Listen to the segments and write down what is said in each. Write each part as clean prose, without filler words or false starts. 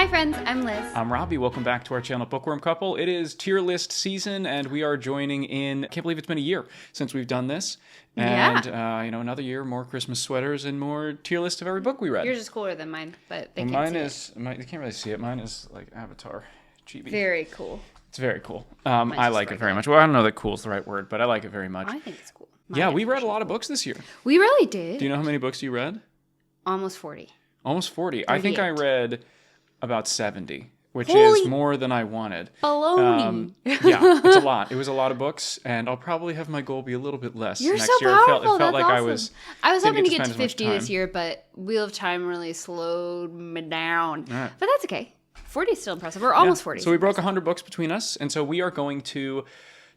Hi friends, I'm Liz. I'm Robbie. Welcome back to our channel, Bookworm Couple. It is tier list season, and we are joining in. I can't believe it's been a year since we've done this. And, another year, more Christmas sweaters and more tier list of every book we read. Yours is cooler than mine, but they can't can't see it. You can't really see it. Mine is like Avatar chibi. Very cool. It's very cool. I like it very much. Well, I don't know that cool is the right word, but I like it very much. I think it's cool. We read a lot of books this year. We really did. Do you know how many books you read? Almost 40. Almost 40. I think I read about 70, which Holy is more than I wanted. Baloney. It's a lot. It was a lot of books, and I'll probably have my goal be a little bit less You're next so year. powerful. It felt like awesome. I was didn't hoping to get to spend as much 50 this time. year, but Wheel of Time really slowed me down. Right. But that's okay. 40 is still impressive. We're almost 40. So we broke 100 books between us, and so we are going to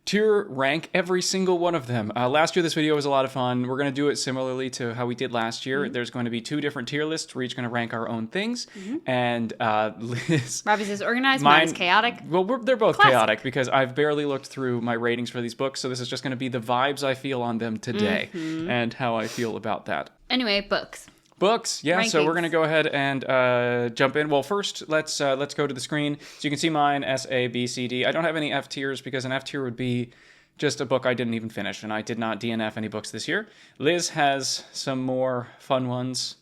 tier rank every single one of them. Last year, this video was a lot of fun. We're going to do it similarly to how we did last year. Mm-hmm. There's going to be 2 different tier lists. We're each going to rank our own things. Mm-hmm. And Liz... Robbie's is organized, mine's chaotic. Well, they're both Classic. chaotic because I've barely looked through my ratings for these books, so this is just going to be the vibes I feel on them today and how I feel about that. Anyway, books. Books, yeah. Rankings. So we're gonna go ahead and jump in. Well, first, let's go to the screen. So you can see mine: S, A, B, C, D. I don't have any F tiers because an F tier would be just a book I didn't even finish, and I did not DNF any books this year. Liz has some more fun ones.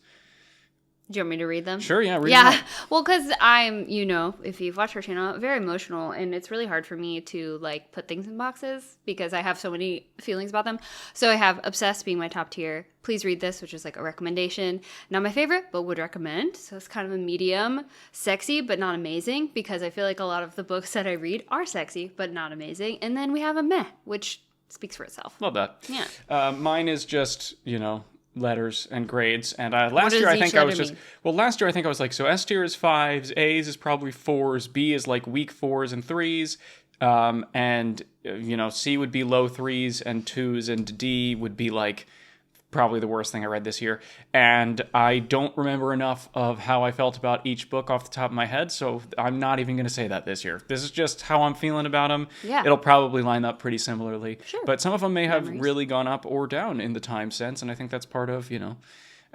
Do you want me to read them? Sure, yeah. Read them. Well, because I'm, if you've watched our channel, very emotional, and it's really hard for me to, put things in boxes because I have so many feelings about them. So I have Obsessed being my top tier. Please read this, which is, a recommendation. Not my favorite, but would recommend. So it's kind of a medium. Sexy, but not amazing, because I feel like a lot of the books that I read are sexy, but not amazing. And then we have a Meh, which speaks for itself. Love that. Yeah. Mine is just, letters and grades. And last year I think I was like, so S tier is 5s, A's is probably 4s, B is like weak 4s and 3s, and C would be low 3s and 2s, and D would be like probably the worst thing I read this year. And I don't remember enough of how I felt about each book off the top of my head, so I'm not even going to say that this year. This is just how I'm feeling about them. Yeah. It'll probably line up pretty similarly. Sure. But some of them may have really gone up or down in the time since, and I think that's part of,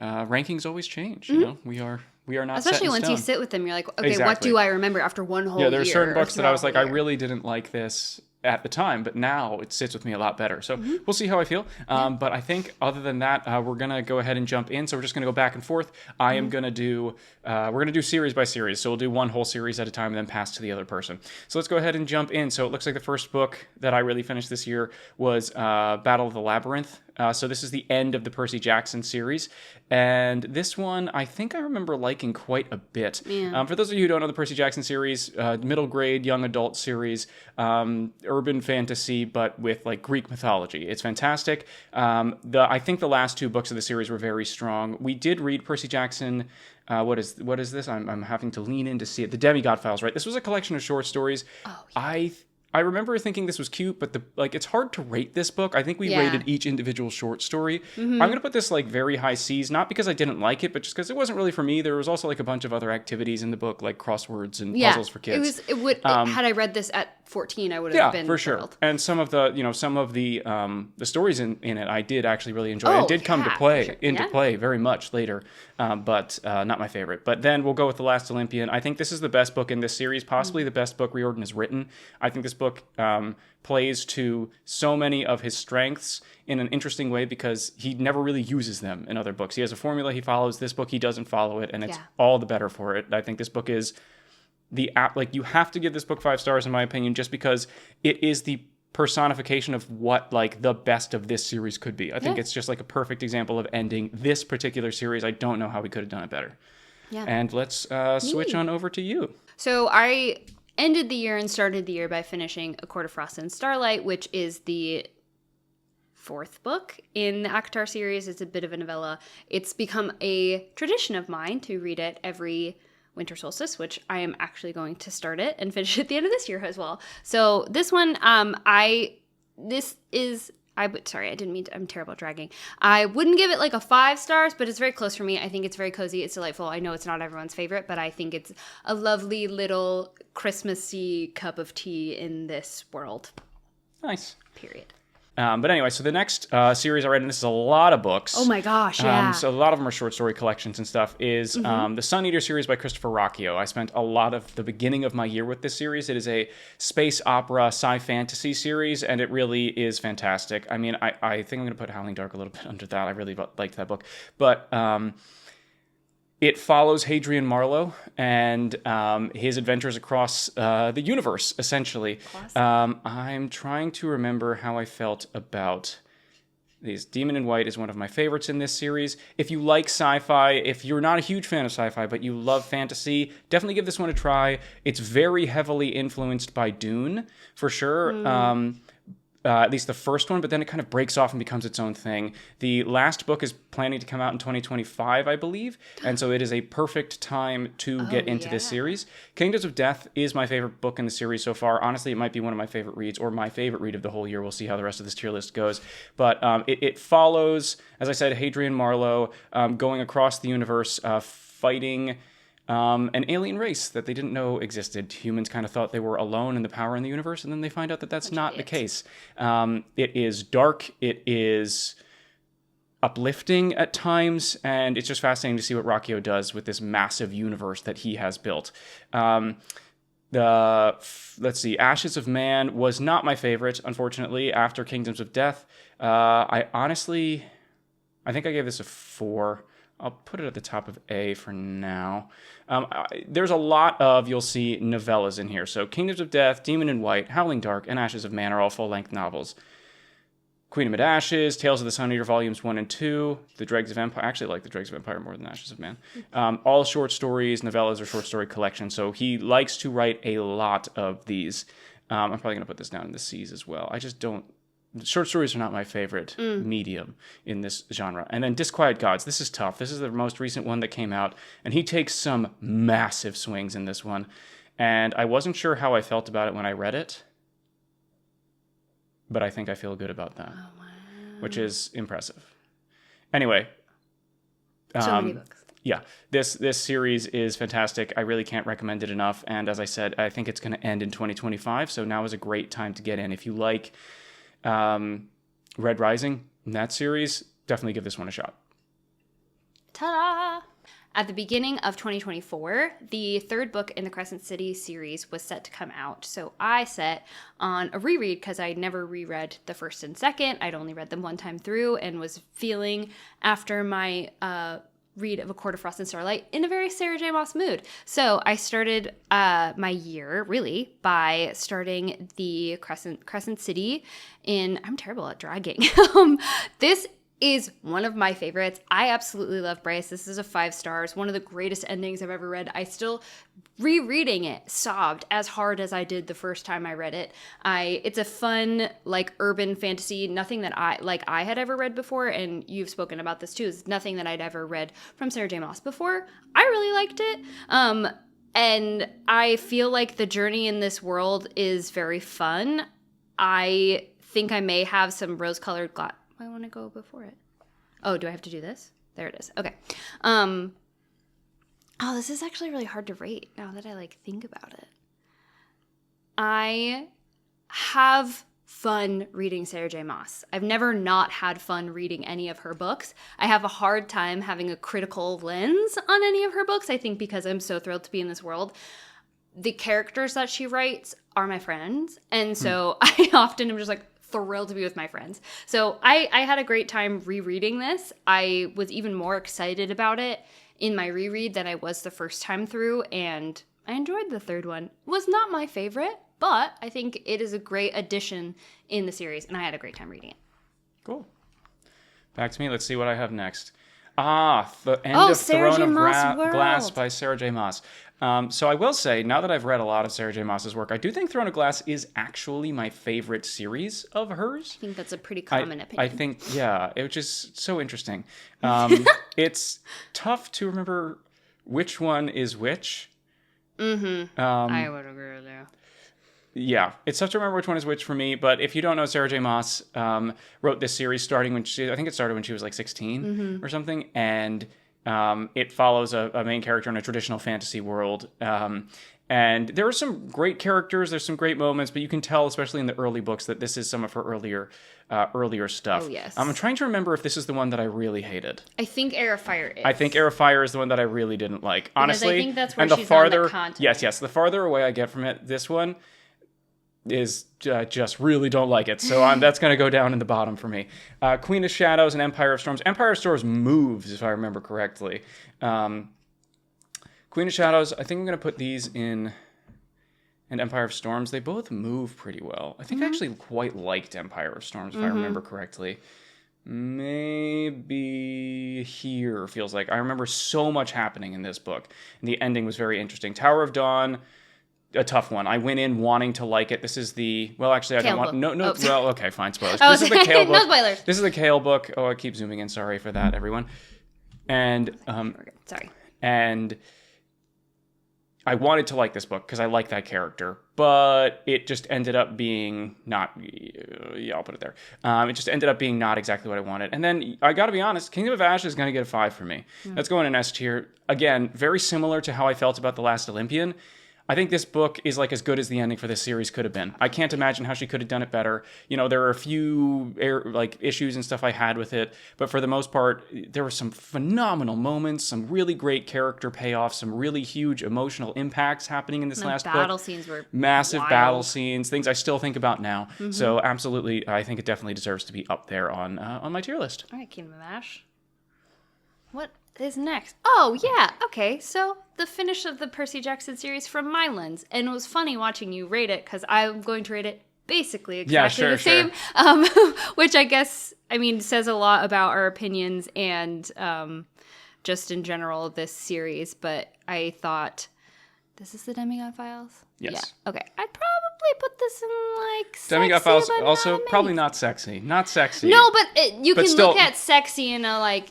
rankings always change. We are not Especially set in once stone. you sit with them, you're like, okay, Exactly. what do I remember after one whole year? Yeah, there are certain books that I was like, I year? really didn't like this at the time, but now it sits with me a lot better. So we'll see how I feel. But I think other than that, we're going to go ahead and jump in. So we're just going to go back and forth. I am going to do, we're going to do series by series. So we'll do one whole series at a time and then pass to the other person. So let's go ahead and jump in. So it looks like the first book that I really finished this year was Battle of the Labyrinth. So this is the end of the Percy Jackson series. And this one, I think I remember liking quite a bit. Yeah. For those of you who don't know the Percy Jackson series, middle grade, young adult series, urban fantasy, but with Greek mythology. It's fantastic. I think the last 2 books of the series were very strong. We did read Percy Jackson. What is this? I'm having to lean in to see it. The Demigod Files, right? This was a collection of short stories. Oh, yeah. I remember thinking this was cute, but it's hard to rate this book. I think we rated each individual short story. I'm going to put this very high C's, not because I didn't like it, but just because it wasn't really for me. There was also a bunch of other activities in the book, like crosswords and puzzles for kids. Had I read this at 14, I would have been for sure. thrilled. And some of the stories in it, I did actually really enjoy. And did come to play play very much later, but not my favorite. But then we'll go with The Last Olympian. I think this is the best book in this series, possibly the best book Riordan has written. I think this book plays to so many of his strengths in an interesting way because he never really uses them in other books. He has a formula he follows. This book, he doesn't follow it, and it's all the better for it. I think this book is you have to give this book 5 stars in my opinion, just because it is the personification of what the best of this series could be. I think it's just a perfect example of ending this particular series. I don't know how we could have done it better. Yeah. And let's switch on over to you. So I ended the year and started the year by finishing A Court of Frost and Starlight, which is the 4th book in the ACOTAR series. It's a bit of a novella. It's become a tradition of mine to read it every winter solstice, which I am actually going to start it and finish it at the end of this year as well. So this one, I didn't mean to, I'm terrible at dragging. I wouldn't give it a 5 stars, but it's very close for me. I think it's very cozy. It's delightful. I know it's not everyone's favorite, but I think it's a lovely little Christmassy cup of tea in this world. Nice. Period. But anyway, so the next series I read, and this is a lot of books. Oh my gosh, yeah. So a lot of them are short story collections and stuff, is the Sun Eater series by Christopher Rocchio. I spent a lot of the beginning of my year with this series. It is a space opera sci-fantasy series, and it really is fantastic. I mean, I think I'm going to put Howling Dark a little bit under that. I really liked that book. But it follows Hadrian Marlowe and his adventures across the universe, essentially. I'm trying to remember how I felt about these. Demon in White is one of my favorites in this series. If you like sci-fi, if you're not a huge fan of sci-fi, but you love fantasy, definitely give this one a try. It's very heavily influenced by Dune, for sure. At least the first one, but then it kind of breaks off and becomes its own thing. The last book is planning to come out in 2025, I believe, and so it is a perfect time to get into this series. Kingdoms of Death is my favorite book in the series so far. Honestly, it might be one of my favorite reads, or my favorite read of the whole year. We'll see how the rest of this tier list goes. But it follows, as I said, Hadrian Marlowe going across the universe, fighting an alien race that they didn't know existed. Humans kind of thought they were alone in the power in the universe, and then they find out that that's not the case. It is dark, it is uplifting at times, and it's just fascinating to see what Rocchio does with this massive universe that he has built. Let's see, Ashes of Man was not my favorite, unfortunately, after Kingdoms of Death. I think I gave this a 4. I'll put it at the top of A for now. There's a lot of, you'll see, novellas in here. So Kingdoms of Death, Demon in White, Howling Dark, and Ashes of Man are all full-length novels. Queen Amid Ashes, Tales of the Sun Eater Volumes 1 and 2, The Dregs of Empire. I actually like The Dregs of Empire more than Ashes of Man. All short stories, novellas, or short story collections. So he likes to write a lot of these. I'm probably going to put this down in the C's as well. I just don't... Short stories are not my favorite medium in this genre. And then Disquiet Gods. This is tough. This is the most recent one that came out. And he takes some massive swings in this one. And I wasn't sure how I felt about it when I read it. But I think I feel good about that. Oh, wow. Which is impressive. Anyway. So many books. Yeah. This series is fantastic. I really can't recommend it enough. And as I said, I think it's going to end in 2025. So now is a great time to get in. If you like... Red Rising, in that series, definitely give this one a shot. Ta-da! At the beginning of 2024, the third book in the Crescent City series was set to come out. So I set on a reread because I'd never reread the first and second. I'd only read them one time through and was feeling, after my read of A Court of Frost and Starlight, in a very Sarah J. Maas mood. So I started my year, really, by starting the Crescent City in... I'm terrible at dragging. This is one of my favorites. I absolutely love Bryce. This is a 5 stars. One of the greatest endings I've ever read. I still, rereading it, sobbed as hard as I did the first time I read it. It's a fun, like, urban fantasy. Nothing that I had ever read before, and you've spoken about this too. It's nothing that I'd ever read from Sarah J. Maas before. I really liked it. And I feel like the journey in this world is very fun. I think I may have some rose-colored I want to go before it. Oh, do I have to do this? There it is. Okay. Oh, this is actually really hard to rate now that I think about it. I have fun reading Sarah J. Maas. I've never not had fun reading any of her books. I have a hard time having a critical lens on any of her books, I think because I'm so thrilled to be in this world. The characters that she writes are my friends, and so I often am just thrilled to be with my friends. So I had a great time rereading this. I was even more excited about it in my reread than I was the first time through, and I enjoyed the third one. It was not my favorite, but I think it is a great addition in the series, and I had a great time reading it. Cool. Back to me. Let's see what I have next. The End of Sarah Throne J. of Maas Glass by Sarah J. Maas. So I will say, now that I've read a lot of Sarah J. Maas's work, I do think Throne of Glass is actually my favorite series of hers. I think that's a pretty common opinion. I think, yeah, it was just so interesting. It's tough to remember which one is which. Mm-hmm. I would agree with you. Yeah, it's tough to remember which one is which for me, but if you don't know, Sarah J. Maas wrote this series starting when I think it started when she was 16 or something, and it follows a main character in a traditional fantasy world. And there are some great characters, there's some great moments, but you can tell, especially in the early books, that this is some of her earlier earlier stuff. Oh, yes. I'm trying to remember if this is the one that I really hated. I think Era of Fire is. I think Era of Fire is the one that I really didn't like. Honestly, I think that's where and the she's farther, on the continent. Yes, the farther away I get from it, this one is just really don't like it. So that's going to go down in the bottom for me. Queen of Shadows and Empire of Storms. Empire of Storms moves, if I remember correctly. Queen of Shadows, I think I'm going to put these in, and Empire of Storms. They both move pretty well. I think I actually quite liked Empire of Storms, if I remember correctly. Maybe here feels like. I remember so much happening in this book, and the ending was very interesting. Tower of Dawn, a tough one. I went in wanting to like it. This is the, well, actually, I don't want, no, well, okay, fine, spoilers. This is the Kale book. No spoilers. This is the Kale book. Oh, I keep zooming in. Sorry for that, everyone. And, sorry. And I wanted to like this book because I like that character, but it just ended up being not, yeah, I'll put it there. It just ended up being not exactly what I wanted. And then I got to be honest, Kingdom of Ash is going to get a 5 for me. That's going in S tier. Again, very similar to how I felt about The Last Olympian. I think this book is like as good as the ending for this series could have been. I can't imagine how she could have done it better. You know, there are a few issues and stuff I had with it, but for the most part, there were some phenomenal moments, some really great character payoffs, some really huge emotional impacts happening in this last book. Battle scenes were massive wild. Battle scenes, things I still think about now. So absolutely, I think it definitely deserves to be up there on my tier list. All right, Kingdom of Ash. What is next? Oh, yeah. Okay, so the finish of the Percy Jackson series from my lens. And it was funny watching you rate it, because I'm going to rate it basically exactly the same. Which I guess, says a lot about our opinions and just in general this series. But I thought, this is the Demigod Files? Yes. Yeah. Okay. I'd probably put this in sexy, Demigod Files but also not probably not sexy. Not sexy. No, but you can still look at sexy in a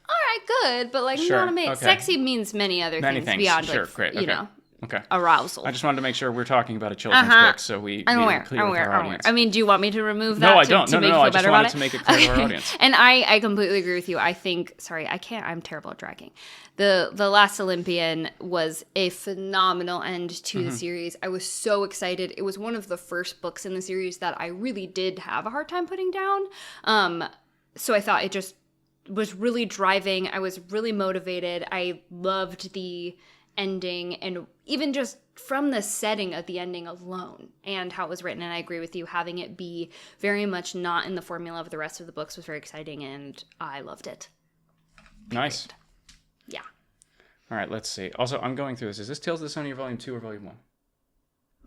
all right, good, but sure, not amazing. okay. Sexy means many things beyond great, you know, okay. arousal. I just wanted to make sure we're talking about a children's book, so we I'm aware. clear with our audience. Do you want me to remove that? No, I don't. To make you I feel just better wanted about to make it clear to our audience. And I completely agree with you. I think, I'm terrible at dragging. The Last Olympian was a phenomenal end to the series. I was so excited. It was one of the first books in the series that I really did have a hard time putting down. So I thought it just was really driving. I was really motivated. I loved the ending, and even just from the setting of the ending alone and how it was written. And I agree with you, having it be very much not in the formula of the rest of the books was very exciting, and I loved it. Nice. Yeah. All right, let's see. Also, I'm going through this. Is this Tales of the Sonya Volume 2 or Volume 1?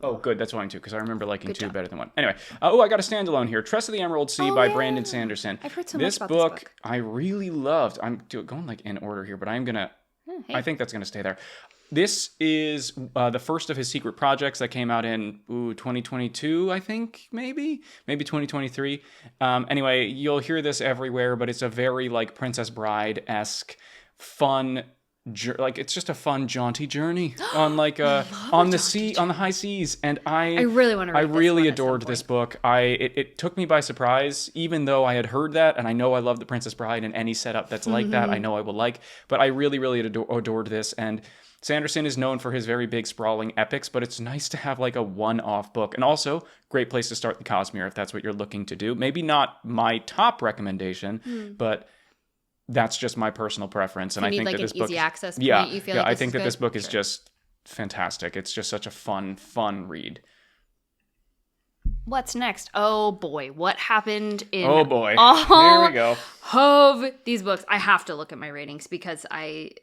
Oh, good. That's Volume 2, because I remember liking 2 better than 1. Anyway. I got a standalone here. Tress of the Emerald Sea by Brandon Sanderson. I've heard so much about this book. I really loved. I'm going in order here, but I'm going to... I think that's going to stay there. This is the first of his secret projects that came out in 2022, I think, maybe 2023. Anyway, you'll hear this everywhere, but it's a very Princess Bride-esque, fun... it's just a fun, jaunty journey on on the sea, on the high seas, and I really want to. I really adored this book. It took me by surprise, even though I had heard that, and I know I love the Princess Bride and any setup that's like that. I know I will like, but I really, really adored this. And Sanderson is known for his very big, sprawling epics, but it's nice to have a one-off book, and also great place to start the Cosmere if that's what you're looking to do. Maybe not my top recommendation, but that's just my personal preference, and I think that this book, easy access point, yeah, you feel I think that this book is sure. just fantastic. It's just such a fun read. What's next? Oh boy, what happened in? Oh boy, all here we go. Of these books, I have to look at my ratings because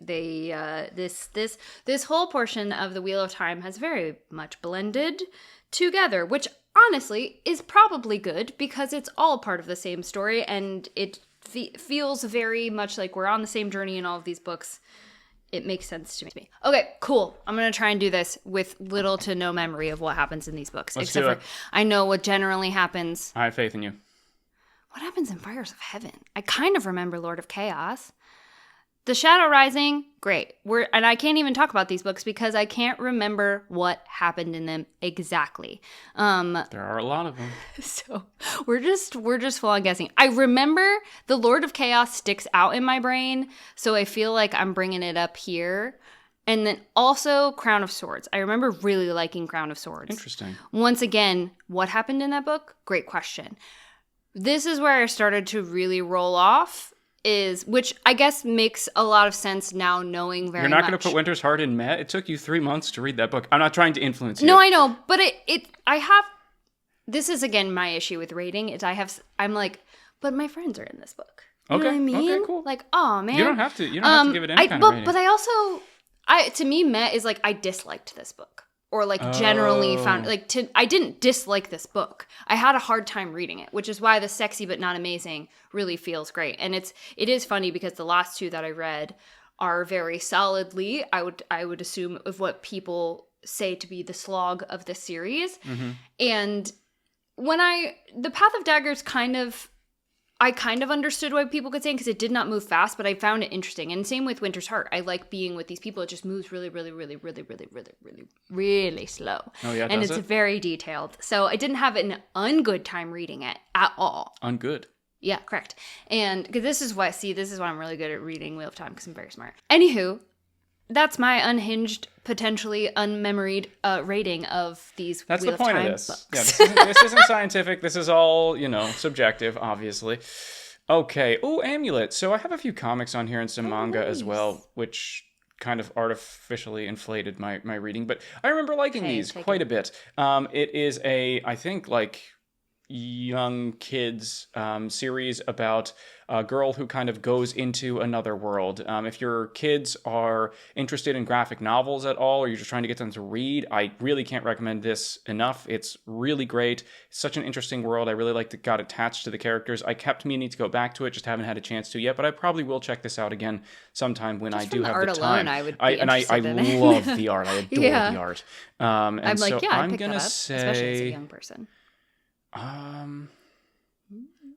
this whole portion of the Wheel of Time has very much blended together, which honestly is probably good because it's all part of the same story, and it feels very much like we're on the same journey in all of these books. It makes sense to me. Okay, cool. I'm going to try and do this with little to no memory of what happens in these books. Let's do it. I know what generally happens. I have faith in you. What happens in Fires of Heaven? I kind of remember Lord of Chaos. The Shadow Rising, great. And I can't even talk about these books because I can't remember what happened in them exactly. There are a lot of them. So we're just full on guessing. I remember the Lord of Chaos sticks out in my brain, so I feel like I'm bringing it up here. And then also Crown of Swords. I remember really liking Crown of Swords. Interesting. Once again, what happened in that book? Great question. This is where I started to really roll off, which I guess makes a lot of sense now, knowing very much. You're not going to put Winter's Heart in Met? It took you 3 months to read that book. I'm not trying to influence you. No, I know, but I have, this is again my issue with rating, I'm like, but my friends are in this book. You know what I mean? Okay, cool. Like, oh man. You don't have to give it any kind of rating. But I also, to me, Met is like, I disliked this book. Or like generally found, I didn't dislike this book. I had a hard time reading it, which is why the Sexy But Not Amazing really feels great. And it is funny because the last two that I read are very solidly, I would assume, of what people say to be the slog of the series. Mm-hmm. And when the Path of Daggers I kind of understood why people could say, because it did not move fast, but I found it interesting. And same with Winter's Heart. I like being with these people. It just moves really, really, really, really, really, really, really, really slow. Oh, yeah, and it's very detailed. So I didn't have an ungood time reading it at all. Ungood? Yeah, correct. And because this is why I'm really good at reading Wheel of Time, because I'm very smart. Anywho, that's my unhinged, potentially unmemoried rating of these That's Wheel the point of Time of this. books. Yeah, this isn't scientific. This is all, subjective, obviously. Okay. Oh, Amulet. So I have a few comics on here and some manga as well, which kind of artificially inflated my reading. But I remember liking these quite a bit. It is I think, young kids series about a girl who kind of goes into another world. If your kids are interested in graphic novels at all, or you're just trying to get them to read, I really can't recommend this enough. It's really great. It's such an interesting world. I really got attached to the characters. I kept meaning to go back to it, just haven't had a chance to yet, but I probably will check this out again sometime when I do have the time. I would be I love the art. I adore the art. I'm like, so yeah, I'm pick gonna that up, say, especially as a young person.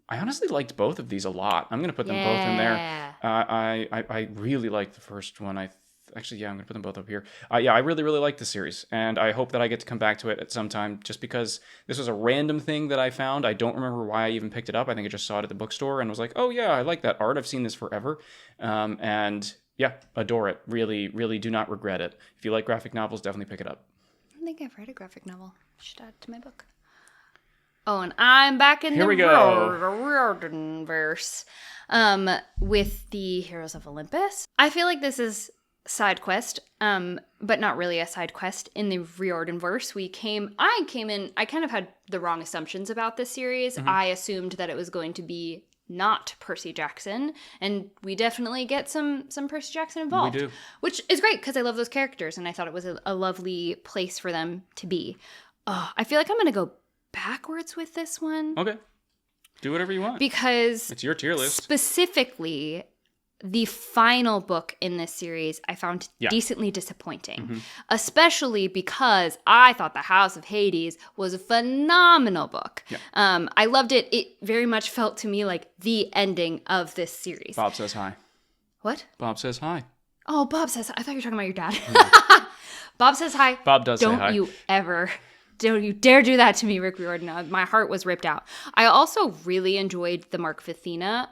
I honestly liked both of these a lot. I'm going to put them both in there. I really liked the first one. I'm going to put them both up here. I really, really like the series, and I hope that I get to come back to it at some time, just because this was a random thing that I found. I don't remember why I even picked it up. I think I just saw it at the bookstore and was like, oh yeah, I like that art. I've seen this forever. And yeah, adore it. Really, really do not regret it. If you like graphic novels, definitely pick it up. I don't think I've read a graphic novel. I should add it to my book. Oh, and I'm back in the Riordan verse with the Heroes of Olympus. I feel like this is side quest, but not really a side quest in the Riordan verse. I kind of had the wrong assumptions about this series. Mm-hmm. I assumed that it was going to be not Percy Jackson, and we definitely get some Percy Jackson involved. We do. Which is great, because I love those characters, and I thought it was a lovely place for them to be. I feel like I'm going to go backwards with this one. Okay. Do whatever you want. Because it's your tier list. Specifically, the final book in this series I found decently disappointing. Mm-hmm. Especially because I thought The House of Hades was a phenomenal book. Yeah. I loved it. It very much felt to me like the ending of this series. Bob says hi. What? Bob says hi. Oh, Bob says hi. I thought you were talking about your dad. Yeah. Bob says hi. Bob does say hi. Don't you dare do that to me, Rick Riordan. My heart was ripped out. I also really enjoyed the Mark of Athena.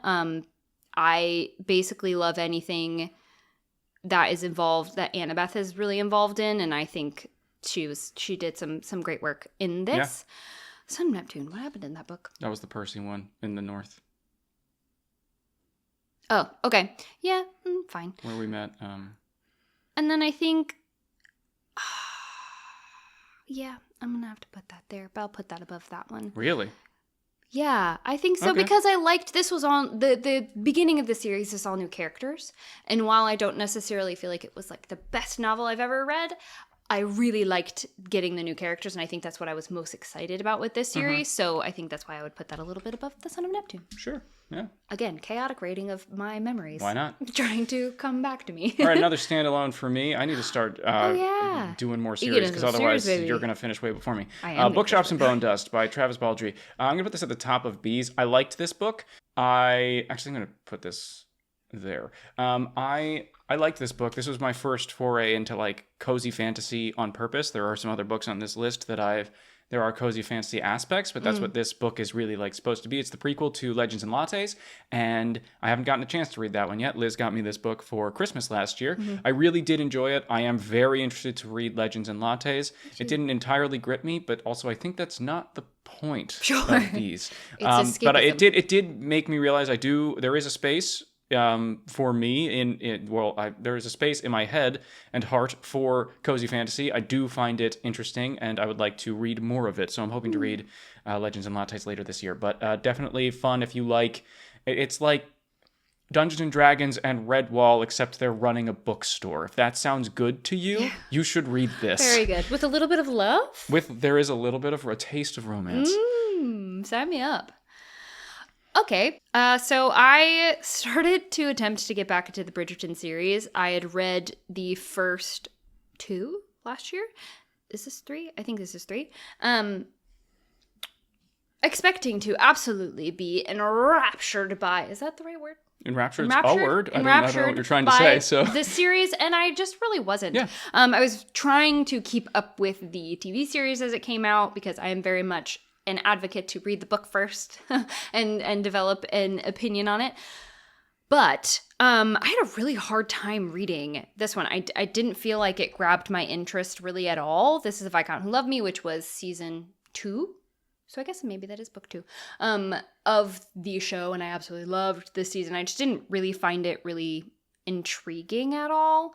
I basically love anything that is involved, that Annabeth is really involved in, and I think she did some great work in this. Yeah. Son of Neptune, what happened in that book? That was the Percy one in the north. Oh, okay. Yeah, fine. Where we met. And then I think... yeah, I'm going to have to put that there, but I'll put that above that one. Really? Yeah, I think so, because I liked, this was on, the beginning of the series is all new characters, and while I don't necessarily feel like it was like the best novel I've ever read, I really liked getting the new characters, and I think that's what I was most excited about with this series, so I think that's why I would put that a little bit above The Son of Neptune. Sure, yeah. Again, chaotic rating of my memories. Why not? Trying to come back to me. All right, another standalone for me. I need to start doing more series, because otherwise you're going to finish way before me. Bookshops and Bone Dust by Travis Baldree. I'm going to put this at the top of B's. I liked this book. I'm going to put this there. I liked this book. This was my first foray into like cozy fantasy on purpose. There are some other books on this list that I've there are cozy fantasy aspects, but that's what this book is really like supposed to be. It's the prequel to Legends and Lattes, and I haven't gotten a chance to read that one yet. Liz got me this book for Christmas last year. I really did enjoy it. I am very interested to read Legends and Lattes. It didn't entirely grip me, but also I think that's not the point of these. But it did make me realize there is a space for me there is a space in my head and heart for cozy fantasy. I do find it interesting, and I would like to read more of it. So I'm hoping to read Legends and Lattes later this year. But definitely fun if you like. It's like Dungeons and Dragons and Redwall, except they're running a bookstore. If that sounds good to you, you should read this. Very good. With a little bit of love? There is a little bit of a taste of romance. Sign me up. Okay, so I started to attempt to get back into the Bridgerton series. I had read the first 2 last year. Is this 3? I think this is 3. Expecting to absolutely be enraptured by, is that the right word? Enraptured? It's a word. I don't know what you're trying to say. So this series, and I just really wasn't. Yeah. I was trying to keep up with the TV series as it came out because I am very much an advocate to read the book first and develop an opinion on it. But I had a really hard time reading this one. I didn't feel like it grabbed my interest really at all. This is A Viscount Who Loved Me, which was season 2. So I guess maybe that is book 2 of the show. And I absolutely loved this season. I just didn't really find it really intriguing at all,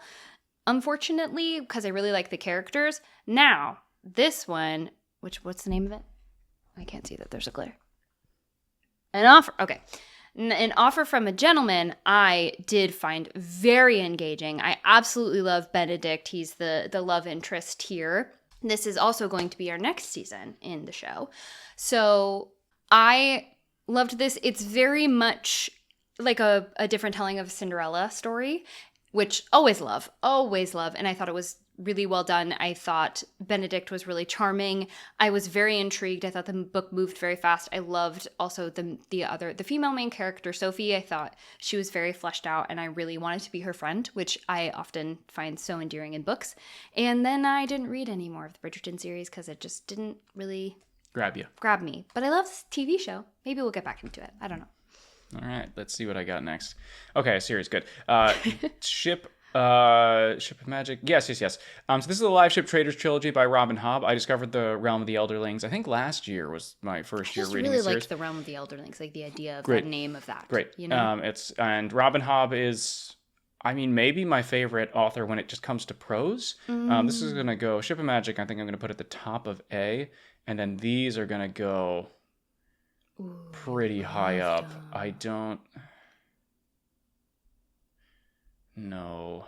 unfortunately, because I really like the characters. Now, this one, what's the name of it? I can't see that. There's a glare. An Offer. Okay. An Offer from a Gentleman I did find very engaging. I absolutely love Benedict. He's the love interest here. This is also going to be our next season in the show. So I loved this. It's very much like a different telling of a Cinderella story, which always love. And I thought it was really well done. I thought Benedict was really charming. I was very intrigued. I thought the book moved very fast. I loved also the female main character, Sophie. I thought she was very fleshed out, and I really wanted to be her friend, which I often find so endearing in books. And then I didn't read any more of the Bridgerton series because it just didn't really grab me. But I love this TV show. Maybe we'll get back into it. I don't know. All right, let's see what I got next. Okay, series, good. Ship of Magic. Yes. So this is the Liveship Traders Trilogy by Robin Hobb. I discovered the Realm of the Elderlings. I think last year was my first year reading the series. I really liked the Realm of the Elderlings, like the idea of the name of that. Great. You know? And Robin Hobb is, maybe my favorite author when it just comes to prose. This is going to go, Ship of Magic, I think I'm going to put at the top of A, and then these are going to go pretty high up. I don't know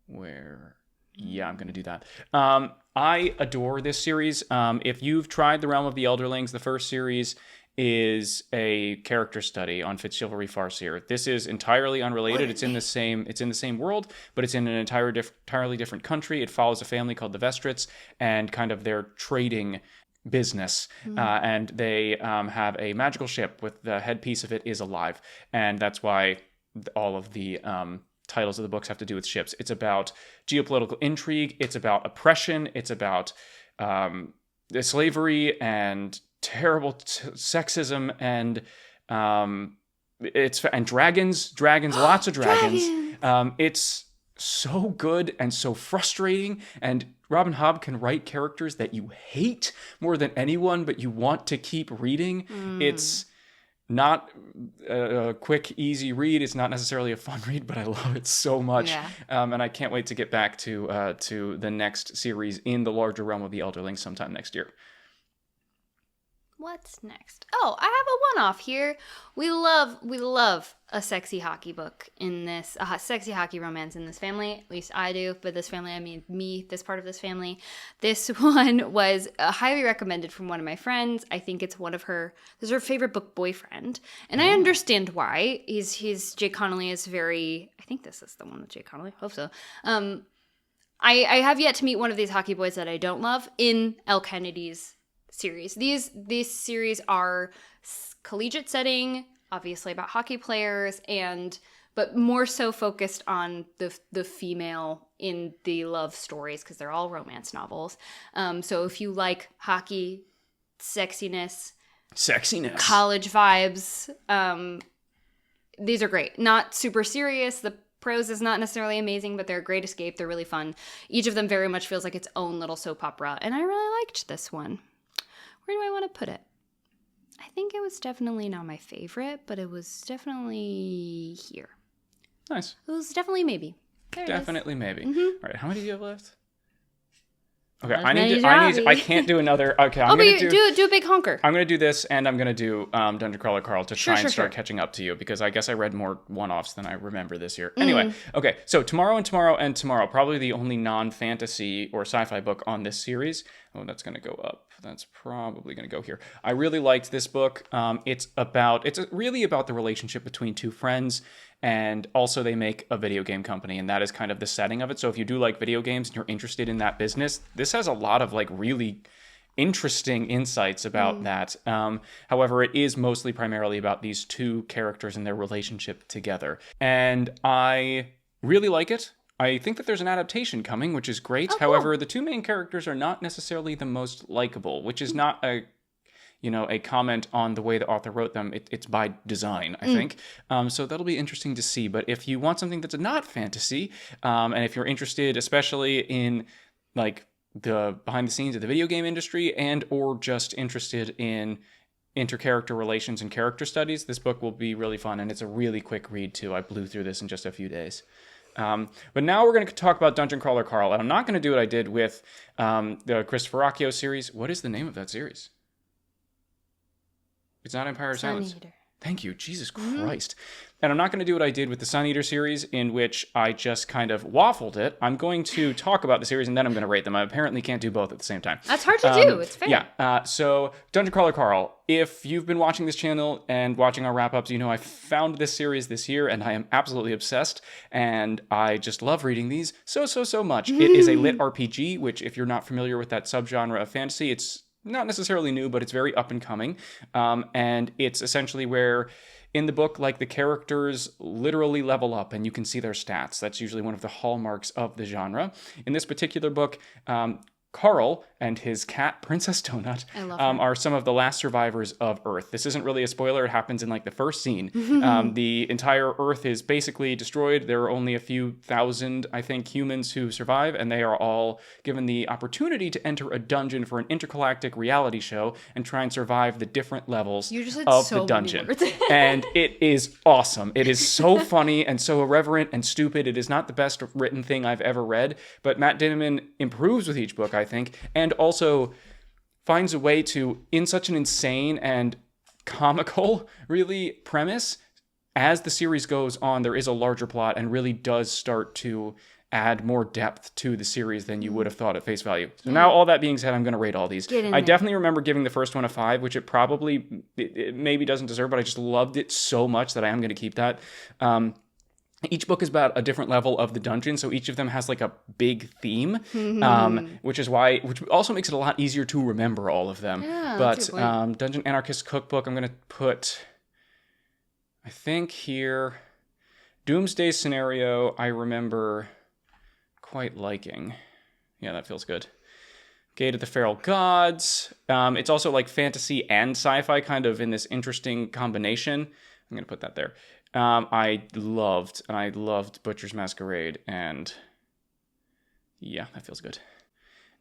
where. Yeah, I'm going to do that. I adore this series. If you've tried The Realm of the Elderlings, the first series is a character study on Fitzchivalry Farseer. This is entirely unrelated. It's in the same world, but it's in an entirely different country. It follows a family called the Vestrits and kind of their trading business, and they have a magical ship with the headpiece of it is alive, and that's why all of the titles of the books have to do with ships. It's about geopolitical intrigue, it's about oppression, it's about slavery and terrible sexism and dragons, lots of dragons. It's so good and so frustrating, and Robin Hobb can write characters that you hate more than anyone, but you want to keep reading. It's not a quick, easy read. It's not necessarily a fun read, but I love it so much. Yeah. And I can't wait to get back to the next series in the larger Realm of the Elderlings sometime next year. What's next? Oh, I have a one-off here. We love a sexy hockey book in this, sexy hockey romance in this family. At least I do. But this family, I mean me, this part of this family. This one was highly recommended from one of my friends. I think it's this is her favorite book boyfriend. And I understand why. Jake Connolly is very, I think this is the one with Jake Connolly. Hope so. I have yet to meet one of these hockey boys that I don't love in Elle Kennedy's series. These series are collegiate setting, obviously about hockey players, and but more so focused on the female in the love stories because they're all romance novels. So if you like hockey, sexiness, college vibes, these are great. Not super serious. The prose is not necessarily amazing, but they're a great escape. They're really fun. Each of them very much feels like its own little soap opera, and I really liked this one. Where do I want to put it? I think it was definitely not my favorite, but it was definitely here. Nice. It was definitely maybe. Definitely maybe. All right, how many do you have left? Okay, I can't do another. Okay, I'm gonna do a big honker. I'm gonna do this, and I'm gonna do Dungeon Crawler Carl to try and start catching up to you, because I guess I read more one-offs than I remember this year. Anyway, okay, so Tomorrow, probably the only non-fantasy or sci-fi book on this series. Oh, that's gonna go up. That's probably gonna go here. I really liked this book. It's really about the relationship between two friends. And also they make a video game company, and that is kind of the setting of it. So if you do like video games and you're interested in that business, this has a lot of like really interesting insights about that. However, it is mostly primarily about these two characters and their relationship together. And I really like it. I think that there's an adaptation coming, which is great. Oh, cool. However, the two main characters are not necessarily the most likable, which is not a comment on the way the author wrote them. It's by design, I think. So that'll be interesting to see. But if you want something that's not fantasy, and if you're interested, especially in like the behind the scenes of the video game industry, and or just interested in intercharacter relations and character studies, this book will be really fun. And it's a really quick read too. I blew through this in just a few days. But now we're going to talk about Dungeon Crawler Carl. And I'm not going to do what I did with the Christopher Rocchio series. What is the name of that series? It's not Empire of Silence. Thank you. Jesus Christ. And I'm not going to do what I did with the Sun Eater series, in which I just kind of waffled it. I'm going to talk about the series, and then I'm going to rate them. I apparently can't do both at the same time. That's hard to do. It's fair. Yeah. So Dungeon Crawler Carl, if you've been watching this channel and watching our wrap-ups, you know I found this series this year, and I am absolutely obsessed. And I just love reading these so much. It is a lit RPG, which if you're not familiar with that subgenre of fantasy, it's not necessarily new, but it's very up and coming. And it's essentially where in the book, like, the characters literally level up and you can see their stats. That's usually one of the hallmarks of the genre. In this particular book, Carl and his cat, Princess Donut, are some of the last survivors of Earth. This isn't really a spoiler. It happens in like the first scene. The entire Earth is basically destroyed. There are only a few thousand, I think, humans who survive, and they are all given the opportunity to enter a dungeon for an intergalactic reality show and try and survive the different levels of the dungeon. And it is awesome. It is so funny and so irreverent and stupid. It is not the best written thing I've ever read, but Matt Dinniman improves with each book, I think, and also finds a way to, in such an insane and comical, really, premise, as the series goes on, there is a larger plot and really does start to add more depth to the series than you would have thought at face value. So now, all that being said, I'm going to rate all these. I definitely remember giving the first one a 5, which it maybe doesn't deserve, but I just loved it so much that I am going to keep that. Each book is about a different level of the dungeon, so each of them has like a big theme, which also makes it a lot easier to remember all of them. Yeah, but Dungeon Anarchist Cookbook, I'm going to put, I think here, Doomsday Scenario, I remember quite liking. Yeah, that feels good. Gate of the Feral Gods. It's also like fantasy and sci-fi, kind of in this interesting combination. I'm going to put that there. I loved Butcher's Masquerade, and yeah, that feels good.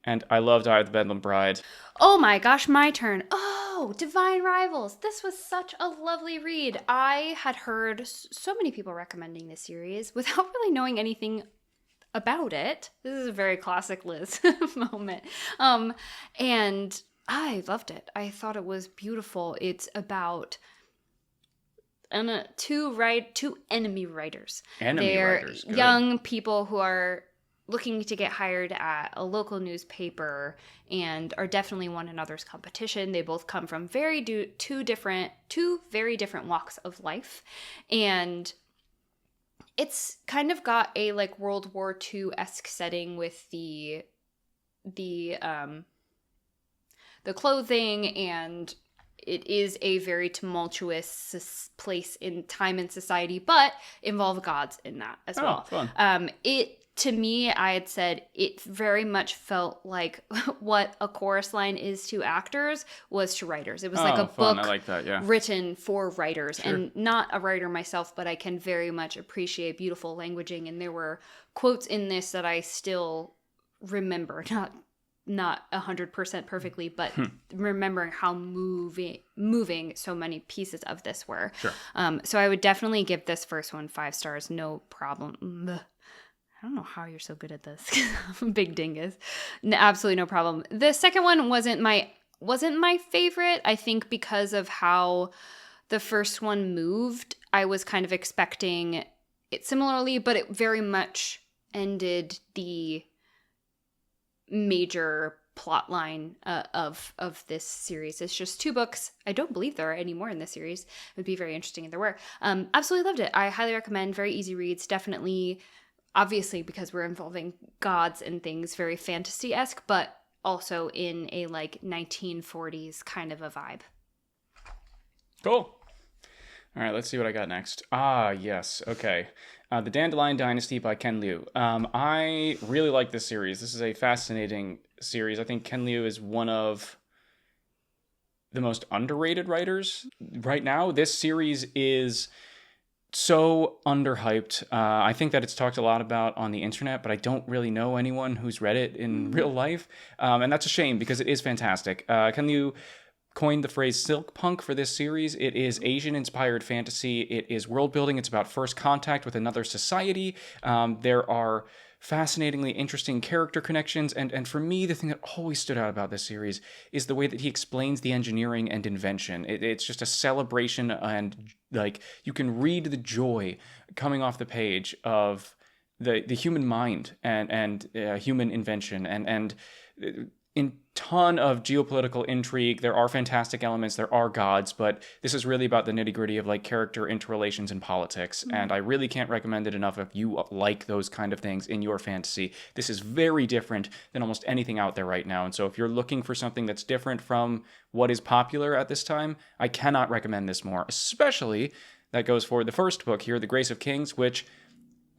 And I loved Eye of the Bedlam Bride. Oh my gosh, my turn. Oh, Divine Rivals. This was such a lovely read. I had heard so many people recommending this series without really knowing anything about it. This is a very classic Liz moment. And I loved it. I thought it was beautiful. It's about two enemy writers. They're young people who are looking to get hired at a local newspaper and are definitely one another's competition. They both come from two very different walks of life, and it's kind of got a like World War II-esque setting with the clothing, and it is a very tumultuous place in time and society, but involve gods in that as well. Fun. To me, I had said it very much felt like what a chorus line is to actors was to writers. It was like a fun. book I like that, yeah. written for writers. Sure. And not a writer myself, but I can very much appreciate beautiful languaging. And there were quotes in this that I still remember, not 100% perfectly, but remembering how moving so many pieces of this were. Sure. So I would definitely give this first one 5 stars, no problem. I don't know how you're so good at this. I'm a big dingus. Absolutely no problem. The second one wasn't my favorite. I think because of how the first one moved, I was kind of expecting it similarly, but it very much ended the major plot line of this series. It's just 2 books. I don't believe there are any more in this series. It would be very interesting if there were. Absolutely loved it. I highly recommend. Very easy reads. Definitely, obviously, because we're involving gods and things, very fantasy-esque, but also in a like 1940s kind of a vibe. Cool. All right, let's see what I got next. Yes. Okay. The Dandelion Dynasty by Ken Liu. I really like this series. This is a fascinating series. I think Ken Liu is one of the most underrated writers right now. This series is so underhyped. I think that it's talked a lot about on the internet, but I don't really know anyone who's read it in real life. And that's a shame because it is fantastic. Ken Liu coined the phrase silk punk for this series. It is Asian-inspired fantasy. It is world building. It's about first contact with another society. There are fascinatingly interesting character connections. And for me, the thing that always stood out about this series is the way that he explains the engineering and invention. It's just a celebration, and like you can read the joy coming off the page of the human mind and human invention and in ton of geopolitical intrigue. There are fantastic elements, there are gods, but this is really about the nitty-gritty of like character interrelations and politics. And I really can't recommend it enough if you like those kind of things in your fantasy. This is very different than almost anything out there right now. And so if you're looking for something that's different from what is popular at this time, I cannot recommend this more. Especially that goes for the first book here, The Grace of Kings, which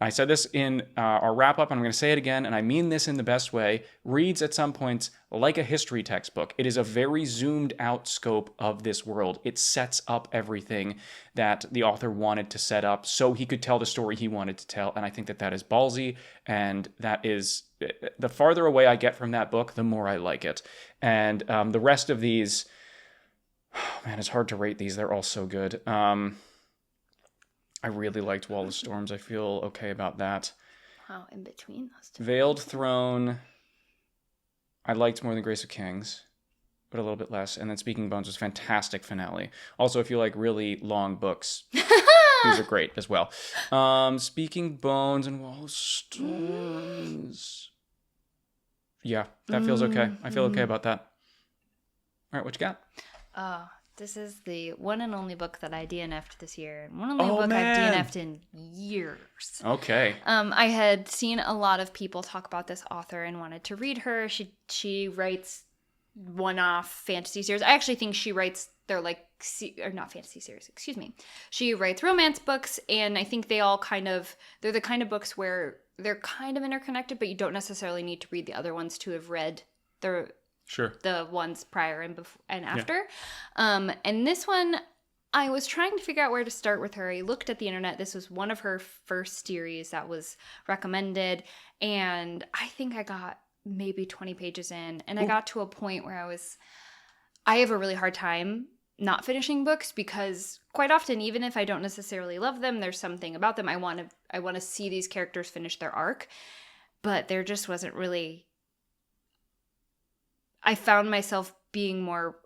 I said this in our wrap-up, and I'm going to say it again, and I mean this in the best way, reads at some points like a history textbook. It is a very zoomed-out scope of this world. It sets up everything that the author wanted to set up so he could tell the story he wanted to tell, and I think that that is ballsy, and that is... the farther away I get from that book, the more I like it. And the rest of these... Oh, man, it's hard to rate these. They're all so good. I really liked Wall of Storms. I feel okay about that. Wow, in between those two. Veiled Throne, I liked more than Grace of Kings, but a little bit less. And then Speaking Bones was fantastic finale. Also, if you like really long books, these are great as well. Speaking Bones and Wall of Storms. Yeah, that feels okay. I feel okay about that. All right, what you got? This is the one and only book that I DNF'd this year. One and only book I've DNF'd in years. Okay. I had seen a lot of people talk about this author and wanted to read her. She writes one-off fantasy series. I actually think she writes they're like or not fantasy series, excuse me. She writes romance books, and I think they all they're the kind of books where they're kind of interconnected, but you don't necessarily need to read the other ones to have read the ones prior and after. Yeah. And this one, I was trying to figure out where to start with her. I looked at the internet. This was one of her first series that was recommended. And I think I got maybe 20 pages in. And I got to a point where I have a really hard time not finishing books because quite often, even if I don't necessarily love them, there's something about them. I want to see these characters finish their arc. But there just wasn't really... I found myself being more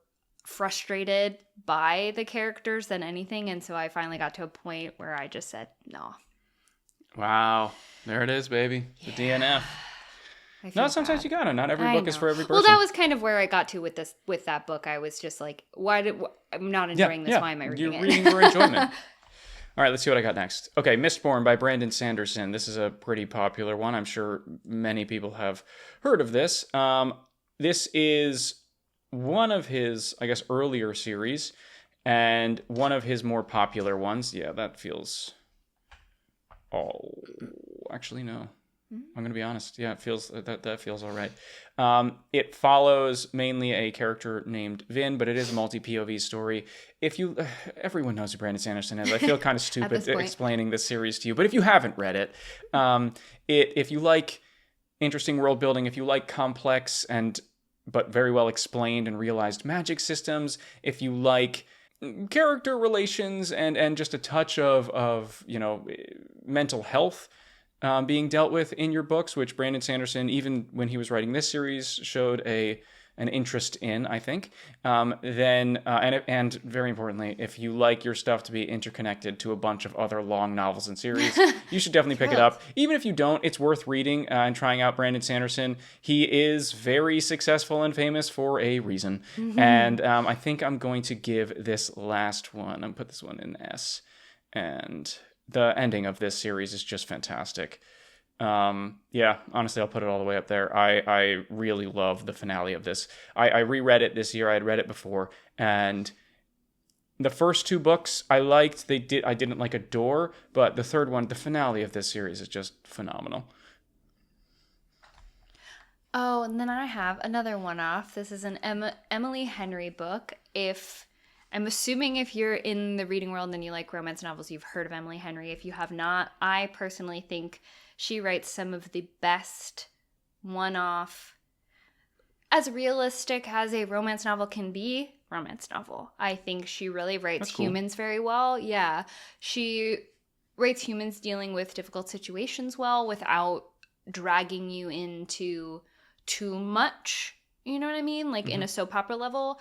frustrated by the characters than anything. And so I finally got to a point where I just said, no. Wow. There it is, baby. The DNF. No, sometimes you gotta. Not every book is for every person. Well, that was kind of where I got to with that book. I was just like, I'm not enjoying this. Why am I reading it? You're reading for enjoyment. All right, let's see what I got next. Okay, Mistborn by Brandon Sanderson. This is a pretty popular one. I'm sure many people have heard of this. This is one of his, I guess, earlier series and one of his more popular ones. Yeah, that feels... Oh, actually, no. I'm going to be honest. Yeah, it feels that feels all right. It follows mainly a character named Vin, but it is a multi-POV story. If you, everyone knows who Brandon Sanderson is. I feel kind of stupid explaining this series to you, but if you haven't read it, if you like interesting world building, if you like complex but very well explained and realized magic systems, if you like character relations and just a touch of mental health being dealt with in your books, which Brandon Sanderson, even when he was writing this series, showed an interest in, I think. Then very importantly, if you like your stuff to be interconnected to a bunch of other long novels and series, you should definitely pick it up. Even if you don't, it's worth reading and trying out Brandon Sanderson. He is very successful and famous for a reason. Mm-hmm. And I think I'm going to give this last one, I'm going to put this one in S. And the ending of this series is just fantastic. Yeah, honestly, I'll put it all the way up there. I really love the finale of this. I reread it this year. I had read it before, and the first two books I liked. I didn't like adore, but the third one, the finale of this series, is just phenomenal. Oh, and then I have another one-off. This is an Emily Henry book. I'm assuming if you're in the reading world and you like romance novels, you've heard of Emily Henry. If you have not, I personally think she writes some of the best one-off, as realistic as a romance novel can be, romance novel. I think she really writes humans very well. Yeah. She writes humans dealing with difficult situations well without dragging you into too much. You know what I mean? Like in a soap opera level.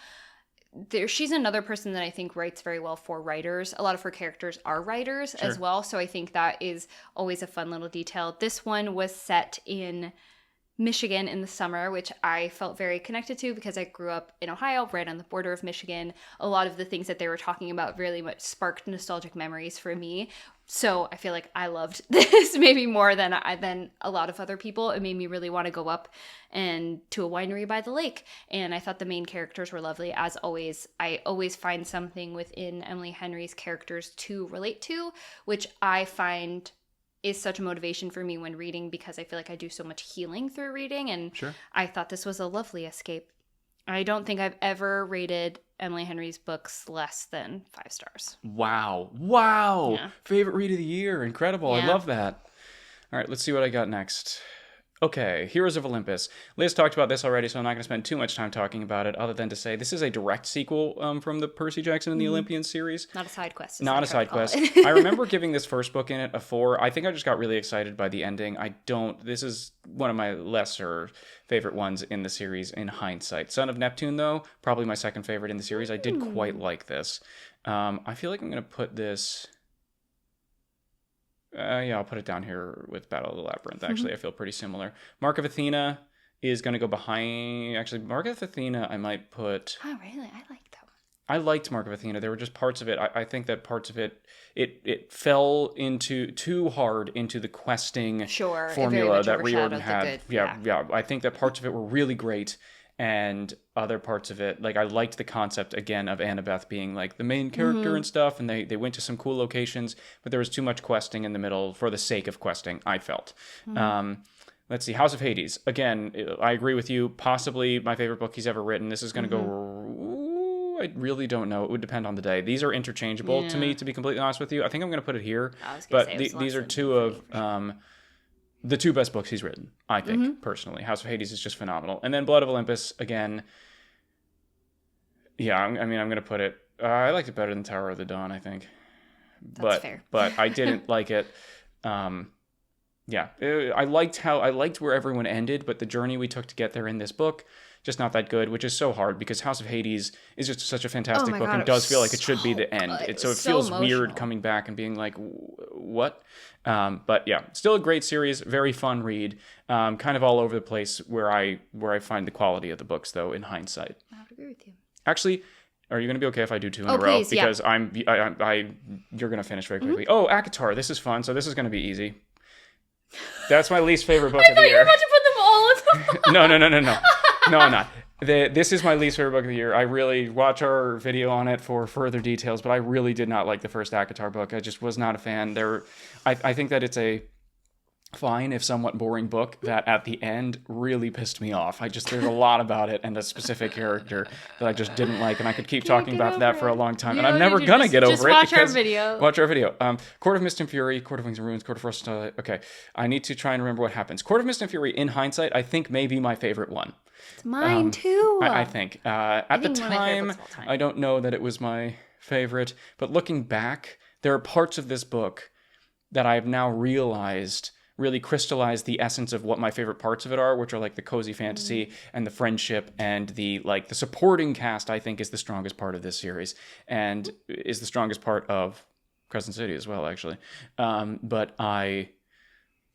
She's another person that I think writes very well for writers. A lot of her characters are writers as well, so I think that is always a fun little detail. This one was set in Michigan in the summer, which I felt very connected to because I grew up in Ohio, right on the border of Michigan. A lot of the things that they were talking about really much sparked nostalgic memories for me. So I feel like I loved this maybe more than a lot of other people. It made me really want to go up and to a winery by the lake. And I thought the main characters were lovely. As always, I always find something within Emily Henry's characters to relate to, which I find is such a motivation for me when reading because I feel like I do so much healing through reading. And I thought this was a lovely escape. I don't think I've ever rated Emily Henry's books less than 5 stars. Wow. Yeah. Favorite read of the year. Incredible. Yeah. I love that. All right, let's see what I got next. Okay, Heroes of Olympus. Liz talked about this already, so I'm not going to spend too much time talking about it, other than to say this is a direct sequel from the Percy Jackson and the Olympian series. Not a side quest. Not a side quest. I remember giving this first book in it a 4. I think I just got really excited by the ending. This is one of my lesser favorite ones in the series in hindsight. Son of Neptune, though, probably my second favorite in the series. I did quite like this. I feel like I'm going to put this... I'll put it down here with Battle of the Labyrinth, actually. I feel pretty similar. Mark of Athena is going to go behind... Actually, Mark of Athena I might put... Oh, really? I like that one. I liked Mark of Athena. There were just parts of it. I think that parts of it, it fell into too hard into the questing formula that Riordan had. Yeah. I think that parts of it were really great. And other parts of it, like I liked the concept again of Annabeth being like the main character and stuff, and they went to some cool locations, but there was too much questing in the middle for the sake of questing, I felt. Let's see, House of Hades. Again, I agree with you. Possibly my favorite book he's ever written. This is going to go... I really don't know. It would depend on the day. These are interchangeable to me, to be completely honest with you. I think I'm going to put it here. But these are two of... the 2 best books he's written, I think, personally. House of Hades is just phenomenal. And then Blood of Olympus, again, I'm going to put it... I liked it better than Tower of the Dawn, I think. That's fair. But I didn't like it. I liked where everyone ended, but the journey we took to get there in this book, just not that good, which is so hard because House of Hades is just such a fantastic book and does feel like it should be the end. It feels weird coming back and being like, what? But yeah, still a great series, very fun read, kind of all over the place where I find the quality of the books, though, in hindsight. I would agree with you. Actually, are you going to be okay if I do 2 in a row? Please, because you're going to finish very quickly. Oh, ACOTAR, this is fun, so this is going to be easy. That's my least favorite book of the year. I thought you were about to put them all in the No, I'm not. This is my least favorite book of the year. I really watch our video on it for further details, but I really did not like the first ACOTAR book. I just was not a fan. I think that it's a fine, if somewhat boring book that at the end really pissed me off. There's a lot about it and a specific character that I just didn't like, and I could keep talking about that for a long time, and I'm never gonna get over it. Watch our video. Watch our video. Court of Mist and Fury, Court of Wings and Ruins, Court of Frost and Starlight. Okay, I need to try and remember what happens. Court of Mist and Fury, in hindsight, I think may be my favorite one. It's mine too. I think. At the time, I don't know that it was my favorite, but looking back, there are parts of this book that I have now realized really crystallize the essence of what my favorite parts of it are, which are like the cozy fantasy and the friendship and the supporting cast. I think is the strongest part of this series and is the strongest part of Crescent City as well, actually. But I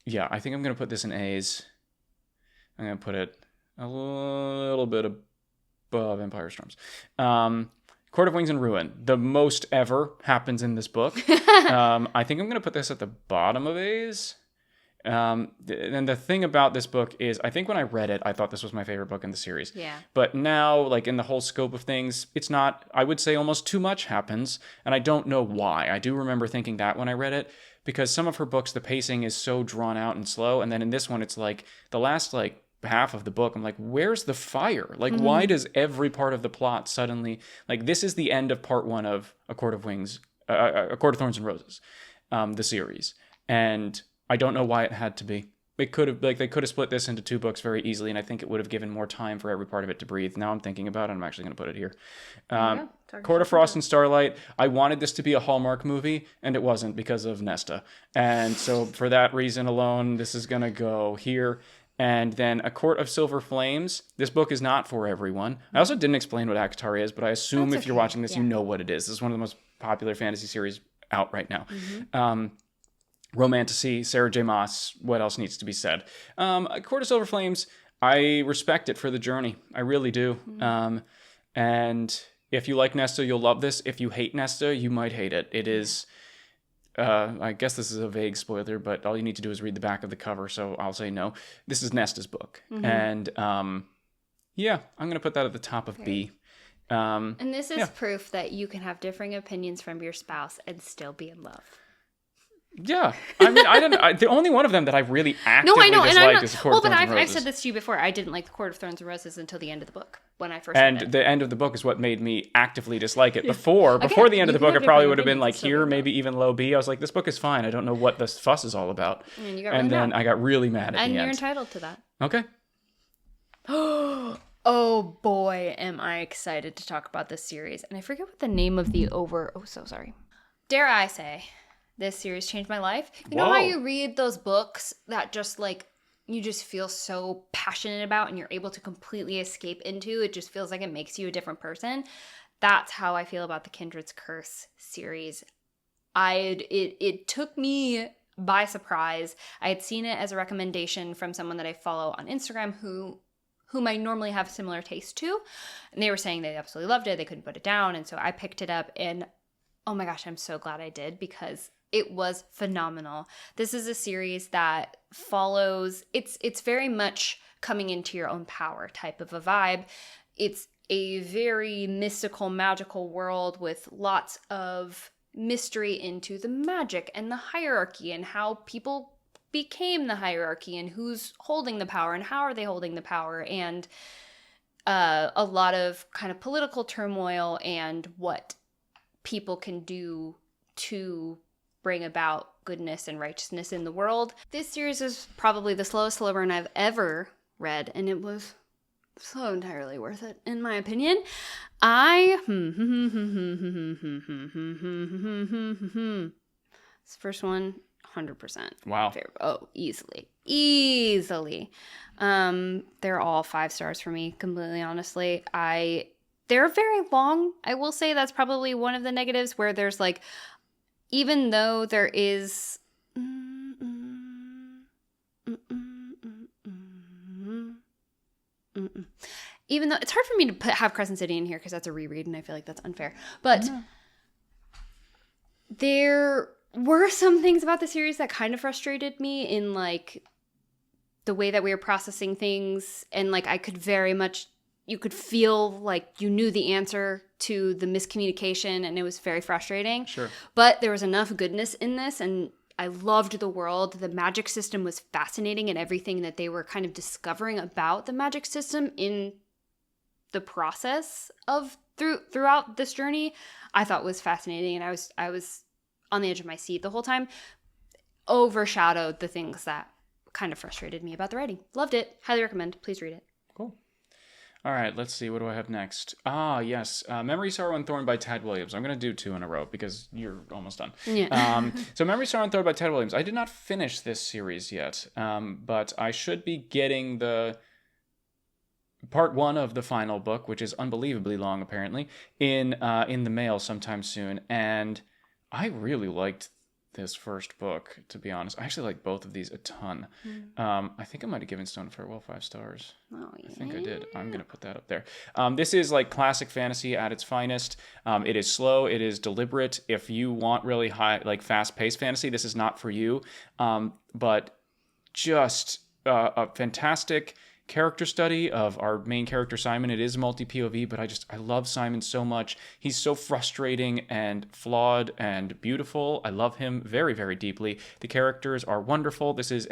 think I'm going to put this in A's. I'm going to put it a little bit above Empire Storms. Court of Wings and Ruin. The most ever happens in this book. I think I'm going to put this at the bottom of A's. And the thing about this book is, I think when I read it, I thought this was my favorite book in the series. Yeah. But now, like in the whole scope of things, it's not. I would say almost too much happens, and I don't know why. I do remember thinking that when I read it, because some of her books, the pacing is so drawn out and slow, and then in this one, it's like the last half of the book, I'm like, where's the fire? Why does every part of the plot suddenly this is the end of part 1 of A Court of Wings, A Court of Thorns and Roses, the series, and I don't know why it had to be. It could have they could have split this into 2 books very easily, and I think it would have given more time for every part of it to breathe. Now I'm thinking about it. I'm actually going to put it here. Court of Frost and Starlight. I wanted this to be a Hallmark movie, and it wasn't because of Nesta. And so for that reason alone, this is going to go here. And then A Court of Silver Flames. This book is not for everyone. I also didn't explain what ACOTAR is, but I assume if you're watching this, you know what it is. This is one of the most popular fantasy series out right now. Romantasy, Sarah J. Maas, what else needs to be said? A Court of Silver Flames, I respect it for the journey. I really do. And if you like Nesta, you'll love this. If you hate Nesta, you might hate it. It is, I guess this is a vague spoiler, but all you need to do is read the back of the cover, so I'll say no. This is Nesta's book. And I'm going to put that at the top of B. And this is proof that you can have differing opinions from your spouse and still be in love. Yeah, I mean, the only one of them that I really actively disliked is Court of Thorns and Roses. I've said this to you before. I didn't like the Court of Thorns and Roses until the end of the book when I first read it. And the end of the book is what made me actively dislike it. Before the end of the book, it probably would have been here, maybe even low B. I was like, this book is fine. I don't know what this fuss is all about. And then I got really mad at the end. And you're entitled to that. Okay. Oh boy, am I excited to talk about this series. And I forget what the name of dare I say, this series changed my life. You know how you read those books that just you just feel so passionate about and you're able to completely escape into? It just feels like it makes you a different person. That's how I feel about the Kindred's Curse series. It took me by surprise. I had seen it as a recommendation from someone that I follow on Instagram whom I normally have similar taste to. And they were saying they absolutely loved it. They couldn't put it down. And so I picked it up, and oh my gosh, I'm so glad I did, because it was phenomenal. This is a series that follows, it's very much coming into your own power type of a vibe. It's a very mystical, magical world with lots of mystery into the magic and the hierarchy and how people became the hierarchy and who's holding the power and how are they holding the power, and a lot of kind of political turmoil and what people can do to bring about goodness and righteousness in the world. This series is probably the slowest slow burn I've ever read, and it was so entirely worth it, in my opinion. This first one, 100%. Wow. Oh, easily. They're all 5 stars for me, completely honestly. They're very long. I will say that's probably one of the negatives, where there's even though there is even though it's hard for me to have Crescent City in here because that's a reread and I feel like that's unfair, but there were some things about the series that kind of frustrated me in the way that we were processing things, and I could very much you could feel like you knew the answer to the miscommunication, and it was very frustrating. Sure. But there was enough goodness in this, and I loved the world. The magic system was fascinating, and everything that they were kind of discovering about the magic system in the process of throughout this journey, I thought was fascinating, and I was on the edge of my seat the whole time. Overshadowed the things that kind of frustrated me about the writing. Loved it. Highly recommend. Please read it. Cool. All right, let's see. What do I have next? Yes. Memory, Sorrow, and Thorn by Tad Williams. I'm going to do 2 in a row because you're almost done. Yeah. So Memory, Sorrow, and Thorn by Tad Williams. I did not finish this series yet, but I should be getting the part 1 of the final book, which is unbelievably long, apparently, in the mail sometime soon. And I really liked this first book, to be honest. I actually like both of these a ton. I think I might have given Stone of Farewell 5 stars. Oh, yeah. I think I did. I'm going to put that up there. This is like classic fantasy at its finest. It is slow. It is deliberate. If you want really high, like fast-paced fantasy, this is not for you. But just a fantastic character study of our main character Simon. It is multi-POV, but I love Simon so much. He's so frustrating and flawed and beautiful. I love him very, very deeply. The characters are wonderful. This is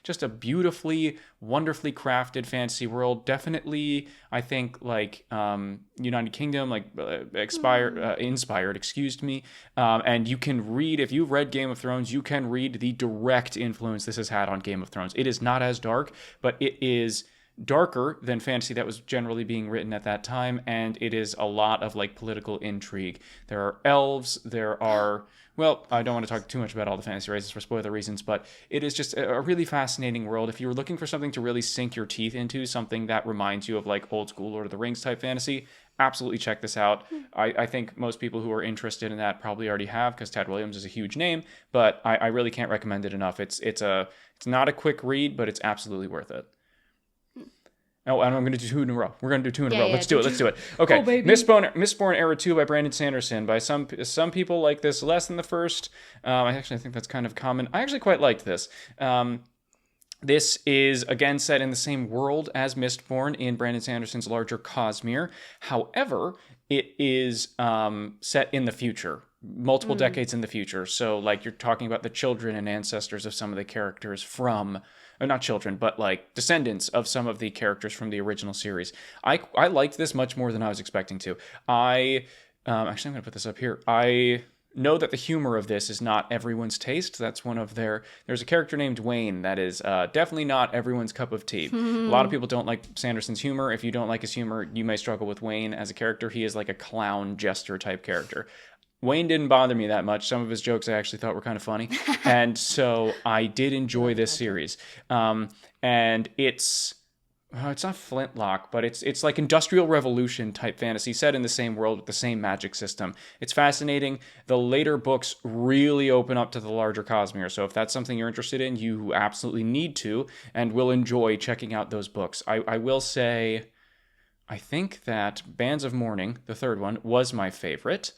just a beautifully, wonderfully crafted fantasy world. Definitely, I think, like United Kingdom, like inspired, excuse me. And you can read, if you've read Game of Thrones, you can read the direct influence this has had on Game of Thrones. It is not as dark, but it is darker than fantasy that was generally being written at that time, and it is a lot of like political intrigue. There are elves, there are, well, I don't want to talk too much about all the fantasy races for spoiler reasons, but it is just a really fascinating world. If you were looking for something to really sink your teeth into, something that reminds you of like old school Lord of the Rings type fantasy, absolutely check this out. I think most people who are interested in that probably already have, because Tad Williams is a huge name, but I really can't recommend it enough. It's not a quick read, but it's absolutely worth it. Oh, and I'm going to do 2 in a row. We're going to do 2 in a row. Let's do it. Okay. Mistborn Era 2 by Brandon Sanderson. By some people like this less than the first. I think that's kind of common. I actually quite liked this. This is, again, set in the same world as Mistborn in Brandon Sanderson's larger Cosmere. However, it is set in the future. Multiple decades in the future. So, like, you're talking about the children and ancestors of some of the characters from... Or not children, but like descendants of some of the characters from the original series. I liked this much more than I was expecting to. Actually, I'm going to put this up here. I know that the humor of this is not everyone's taste. That's one of there's a character named Wayne that is definitely not everyone's cup of tea. A lot of people don't like Sanderson's humor. If you don't like his humor, you may struggle with Wayne as a character. He is like a clown jester type character. Wayne didn't bother me that much. Some of his jokes I actually thought were kind of funny. And so I did enjoy this series. And it's not Flintlock, but it's like Industrial Revolution type fantasy set in the same world with the same magic system. It's fascinating. The later books really open up to the larger Cosmere. So if that's something you're interested in, you absolutely need to and will enjoy checking out those books. I will say, I think that Bands of Mourning, the third one, was my favorite.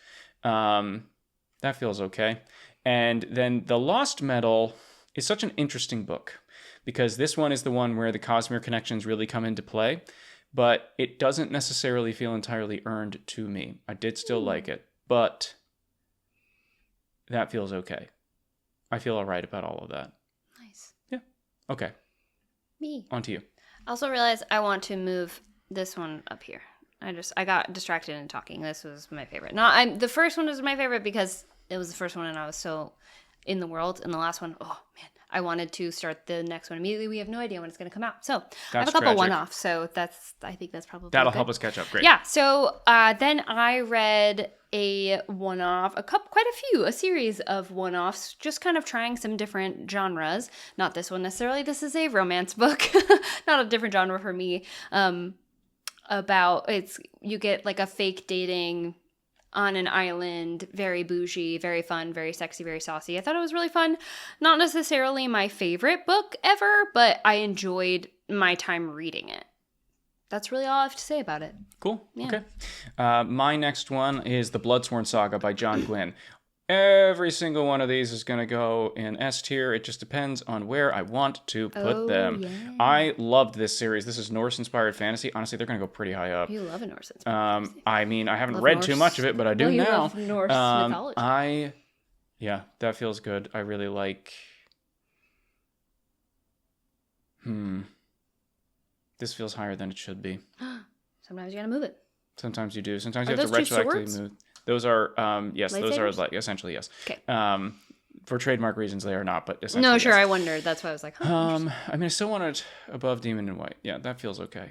That feels okay. And then The Lost Metal is such an interesting book because this one is the one where the Cosmere connections really come into play, but it doesn't necessarily feel entirely earned to me. I did still like it, but that feels okay. I feel all right about all of that. Nice. Yeah. Okay. Me. On to you. I also realized I want to move this one up here. I got distracted in talking. This was my favorite. The first one was my favorite because it was the first one and I was so in the world. And the last one, oh man, I wanted to start the next one immediately. We have no idea when it's going to come out. So I have a couple one-offs. So I think that's probably that'll good. help us catch up. Great. Yeah. So then I read a one-off, a series of one-offs, just kind of trying some different genres. Not this one necessarily. This is a romance book, not a different genre for me. You get like a fake dating on an island, very bougie, very fun, very sexy, very saucy. I thought it was really fun. Not necessarily my favorite book ever, but I enjoyed my time reading it. That's really all I have to say about it. Cool. Yeah. Okay. My next one is The Bloodsworn Saga by John Gwynne. Every single one of these is going to go in S tier. It just depends on where I want to put them. Yeah. I loved this series. This is Norse-inspired fantasy. Honestly, they're going to go pretty high up. You love a Norse-inspired fantasy. I mean, I haven't read too much of it, but I do now. You love Norse mythology. Yeah, that feels good. I really like... This feels higher than it should be. Sometimes you gotta move it. Sometimes you do. Sometimes you have to retroactively move. Those are, yes, those are like, essentially, yes. Okay. For trademark reasons, they are not, but essentially, no, sure, yes. I wondered. That's why I was like, I mean, I still want it above Demon and White. Yeah, that feels okay.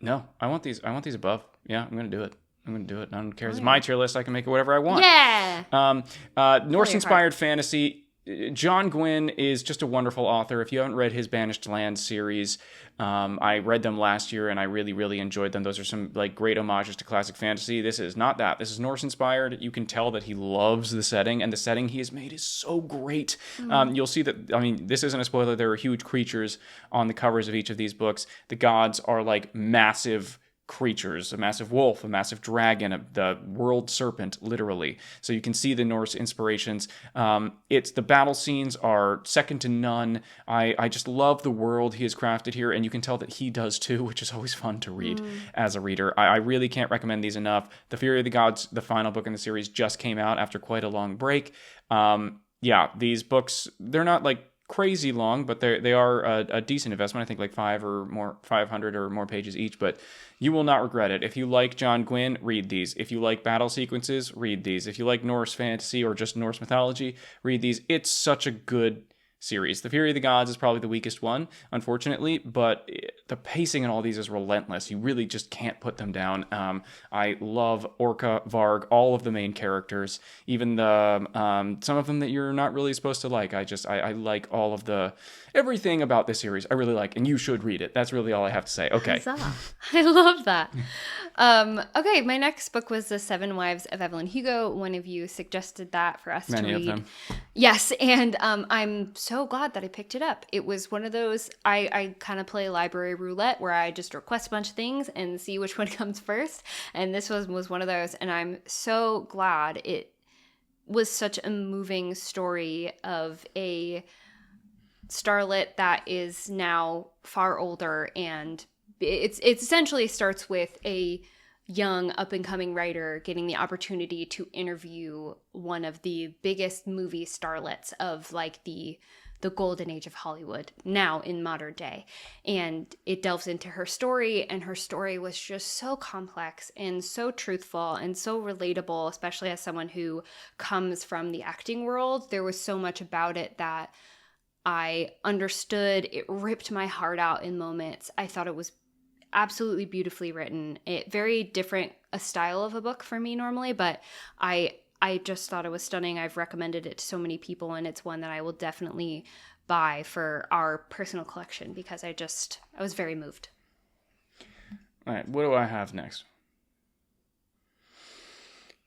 No, I want these above. Yeah, I'm going to do it. I don't care. It's my tier list. I can make it whatever I want. Yeah! Norse-inspired fantasy. John Gwynne is just a wonderful author. If you haven't read his Banished Lands series, I read them last year and I really, really enjoyed them. Those are some like great homages to classic fantasy. This is not that. This is Norse-inspired. You can tell that he loves the setting, and the setting he has made is so great. You'll see that, I mean, this isn't a spoiler. There are huge creatures on the covers of each of these books. The gods are like massive creatures, a massive wolf, a massive dragon, the world serpent, literally. So you can see the Norse inspirations. The battle scenes are second to none. I just love the world he has crafted here, and you can tell that he does too, which is always fun to read as a reader. I really can't recommend these enough. The Fury of the Gods, the final book in the series, just came out after quite a long break. These books, they're not like crazy long, but they are a decent investment. I think like 500 or more pages each, but you will not regret it. If you like John Gwynne, read these. If you like battle sequences, read these. If you like Norse fantasy or just Norse mythology, read these. It's such a good series. The Fury of the Gods is probably the weakest one, unfortunately, but the pacing in all these is relentless. You really just can't put them down. I love Orca, Varg, all of the main characters, even the some of them that you're not really supposed to like. I like all of everything about this series. I really like, and you should read it. That's really all I have to say. Okay. I love that. Okay, my next book was The Seven Wives of Evelyn Hugo. One of you suggested that for us to read. Many of them. Yes, and I'm so glad that I picked it up. It was one of those, I kind of play library roulette where I just request a bunch of things and see which one comes first. And this was one of those, and I'm so glad. It was such a moving story of a starlet that is now far older, and it essentially starts with a young up-and-coming writer getting the opportunity to interview one of the biggest movie starlets of like the golden age of Hollywood now in modern day. And it delves into her story, and her story was just so complex and so truthful and so relatable, especially as someone who comes from the acting world. There was so much about it that I understood. It ripped my heart out in moments. I thought it was absolutely beautifully written. It very different a style of a book for me normally, but I just thought it was stunning. I've recommended it to so many people, and it's one that I will definitely buy for our personal collection because I was very moved. All right, what do I have next?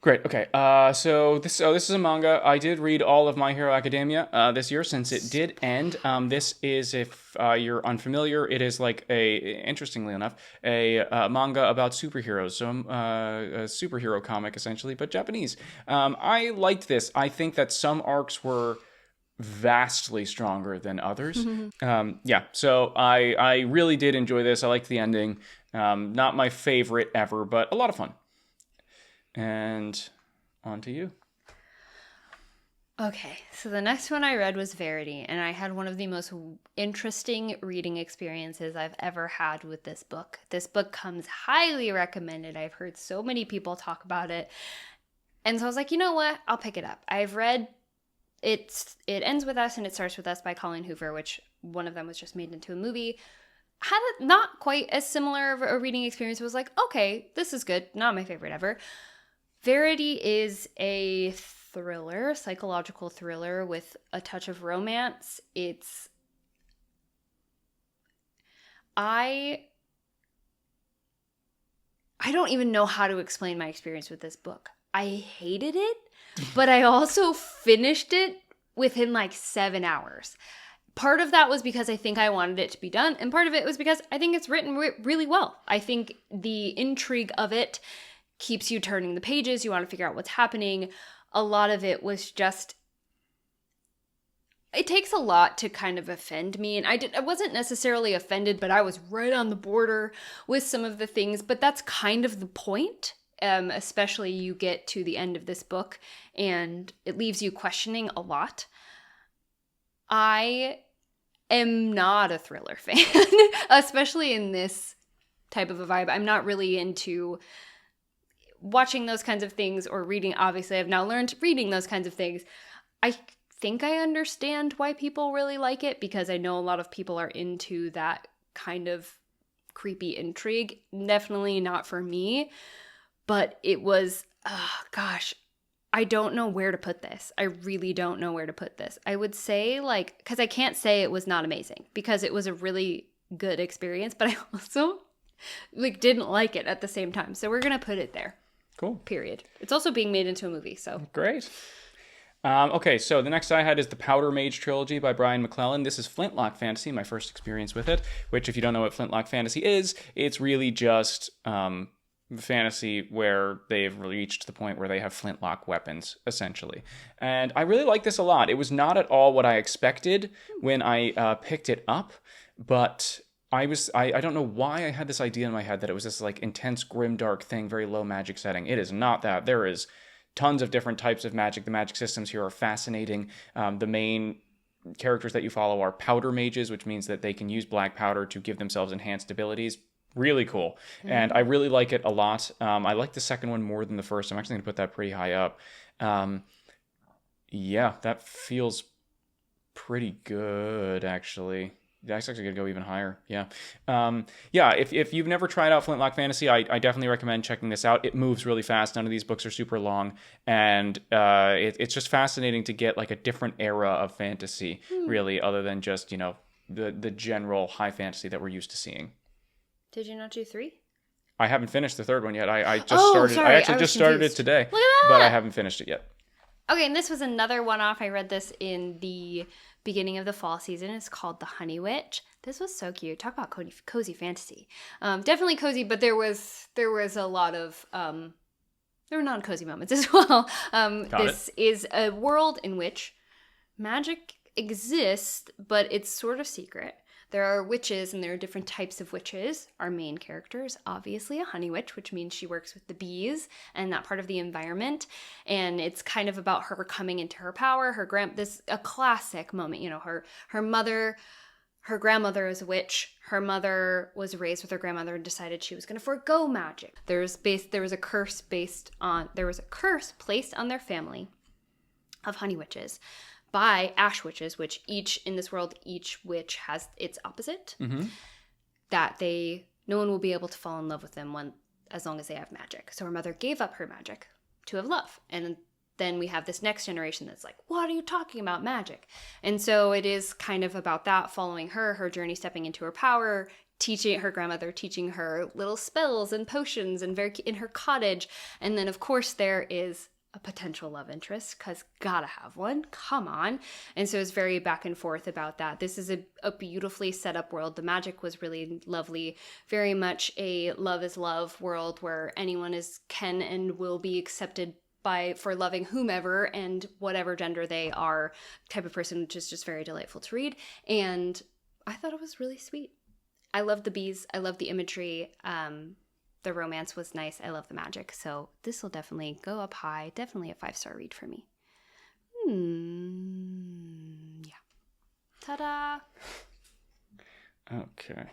Great. Okay. So this is a manga. I did read all of My Hero Academia this year since it did end. This is, if you're unfamiliar, it is like interestingly enough, a manga about superheroes. So a superhero comic essentially, but Japanese. I liked this. I think that some arcs were vastly stronger than others. So I really did enjoy this. I liked the ending. Not my favorite ever, but a lot of fun. And on to you. Okay, so the next one I read was Verity, and I had one of the most interesting reading experiences I've ever had with this book. This book comes highly recommended. I've heard so many people talk about it. And so I was like, you know what? I'll pick it up. I've read It Ends With Us and It Starts With Us by Colleen Hoover, which one of them was just made into a movie. Had a not quite as similar of a reading experience. It was like, okay, this is good. Not my favorite ever. Verity is a thriller, psychological thriller with a touch of romance. I don't even know how to explain my experience with this book. I hated it, but I also finished it within like 7 hours. Part of that was because I think I wanted it to be done, and part of it was because I think it's written really well. I think the intrigue of it keeps you turning the pages. You want to figure out what's happening. A lot of it was just, it takes a lot to kind of offend me. And I wasn't necessarily offended, but I was right on the border with some of the things. But that's kind of the point. Especially you get to the end of this book and it leaves you questioning a lot. I am not a thriller fan, especially in this type of a vibe. I'm not really into watching those kinds of things or reading. Obviously, I've now learned reading those kinds of things. I think I understand why people really like it because I know a lot of people are into that kind of creepy intrigue. Definitely not for me, but it was, gosh, I don't know where to put this. I really don't know where to put this. I would say like, because I can't say it was not amazing because it was a really good experience, but I also like didn't like it at the same time. So we're going to put it there. Cool. Period. It's also being made into a movie, so. Great. Okay, so the next I had is the Powder Mage Trilogy by Brian McClellan. This is Flintlock Fantasy, my first experience with it, which if you don't know what Flintlock Fantasy is, it's really just fantasy where they've reached the point where they have flintlock weapons, essentially. And I really like this a lot. It was not at all what I expected when I picked it up, but I don't know why I had this idea in my head that it was this like intense, grimdark thing, very low magic setting. It is not that. There is tons of different types of magic. The magic systems here are fascinating. The main characters that you follow are powder mages, which means that they can use black powder to give themselves enhanced abilities. Really cool. And I really like it a lot. I like the second one more than the first. I'm actually going to put that pretty high up. Yeah, that feels pretty good, actually. That's actually going to go even higher. Yeah. Yeah, if you've never tried out Flintlock Fantasy, I definitely recommend checking this out. It moves really fast. None of these books are super long. And it's just fascinating to get like a different era of fantasy, really, other than just, you know, the general high fantasy that we're used to seeing. Did you not do 3? I haven't finished the third one yet. I just started. Sorry, I actually just started it today. Look at that! But I haven't finished it yet. Okay, and this was another one-off. I read this in the beginning of the fall season. It's called The Honey Witch. This was so cute. Talk about cozy fantasy. Definitely cozy, but there was a lot of there were non-cozy moments as well. This is a world in which magic exists, but it's sort of secret. There are witches, and there are different types of witches. Our main character is obviously a honey witch, which means she works with the bees and that part of the environment. And it's kind of about her coming into her power. A classic moment, you know, her grandmother is a witch. Her mother was raised with her grandmother and decided she was going to forego magic. There was a curse placed on their family of honey witches by ash witches, which each witch has its opposite. Mm-hmm. That no one will be able to fall in love with them as long as they have magic. So her mother gave up her magic to have love. And then we have this next generation that's like, what are you talking about, magic? And so it is kind of about that, following her journey, stepping into her power, her grandmother teaching her little spells and potions and in her cottage. And then of course there is a potential love interest, because gotta have one, come on. And so it's very back and forth about that. This is a beautifully set up world. The magic was really lovely, very much a love is love world where anyone can and will be accepted for loving whomever and whatever gender they are, type of person, which is just very delightful to read. And I thought it was really sweet. I love the bees. I love the imagery. The romance was nice. I love the magic. So this will definitely go up high. Definitely a 5-star read for me. Yeah. Ta-da! Okay.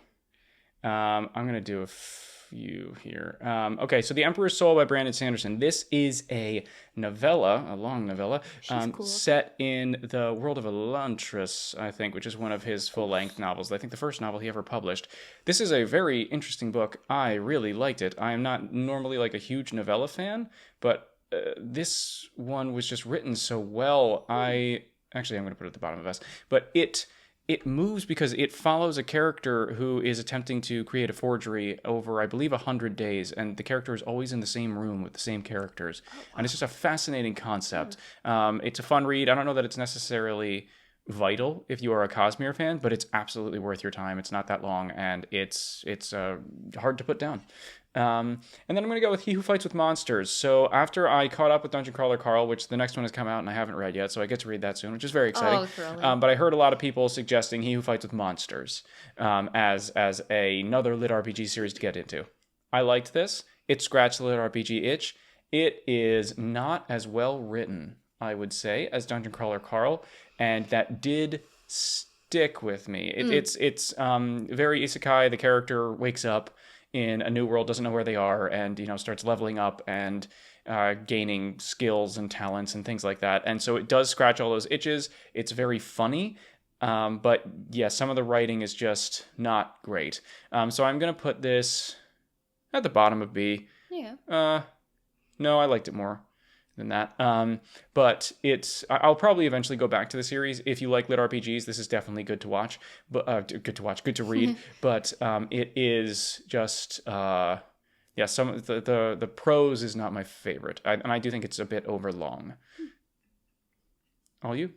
I'm going to do a few here. Okay, so The Emperor's Soul by Brandon Sanderson. This is a long novella, cool. Set in the world of Elantris, I think, which is one of his full-length novels. I think the first novel he ever published. This is a very interesting book. I really liked it. I am not normally like a huge novella fan, but this one was just written so well. I'm going to put it at the bottom of this, but it moves because it follows a character who is attempting to create a forgery over, I believe, 100 days, and the character is always in the same room with the same characters. Oh, wow. And it's just a fascinating concept. It's a fun read. I don't know that it's necessarily vital if you are a Cosmere fan, but it's absolutely worth your time. It's not that long, and it's hard to put down. And then I'm going to go with He Who Fights with Monsters. So after I caught up with Dungeon Crawler Carl, which the next one has come out and I haven't read yet, so I get to read that soon, which is very exciting. Oh, thrilling. But I heard a lot of people suggesting He Who Fights with Monsters as another lit RPG series to get into. I liked this. It scratched the lit RPG itch. It is not as well written, I would say, as Dungeon Crawler Carl, and that did stick with me. It's very isekai. The character wakes up in a new world, doesn't know where they are, and starts leveling up and gaining skills and talents and things like that. And so it does scratch all those itches. It's very funny, but yeah, some of the writing is just not great. So I'm gonna put this at the bottom of B. Yeah. No, I liked it more than that. But I'll probably eventually go back to the series. If you like lit RPGs, this is definitely good to watch. But good to read. But it is just some of the prose is not my favorite, and I do think it's a bit overlong. All you?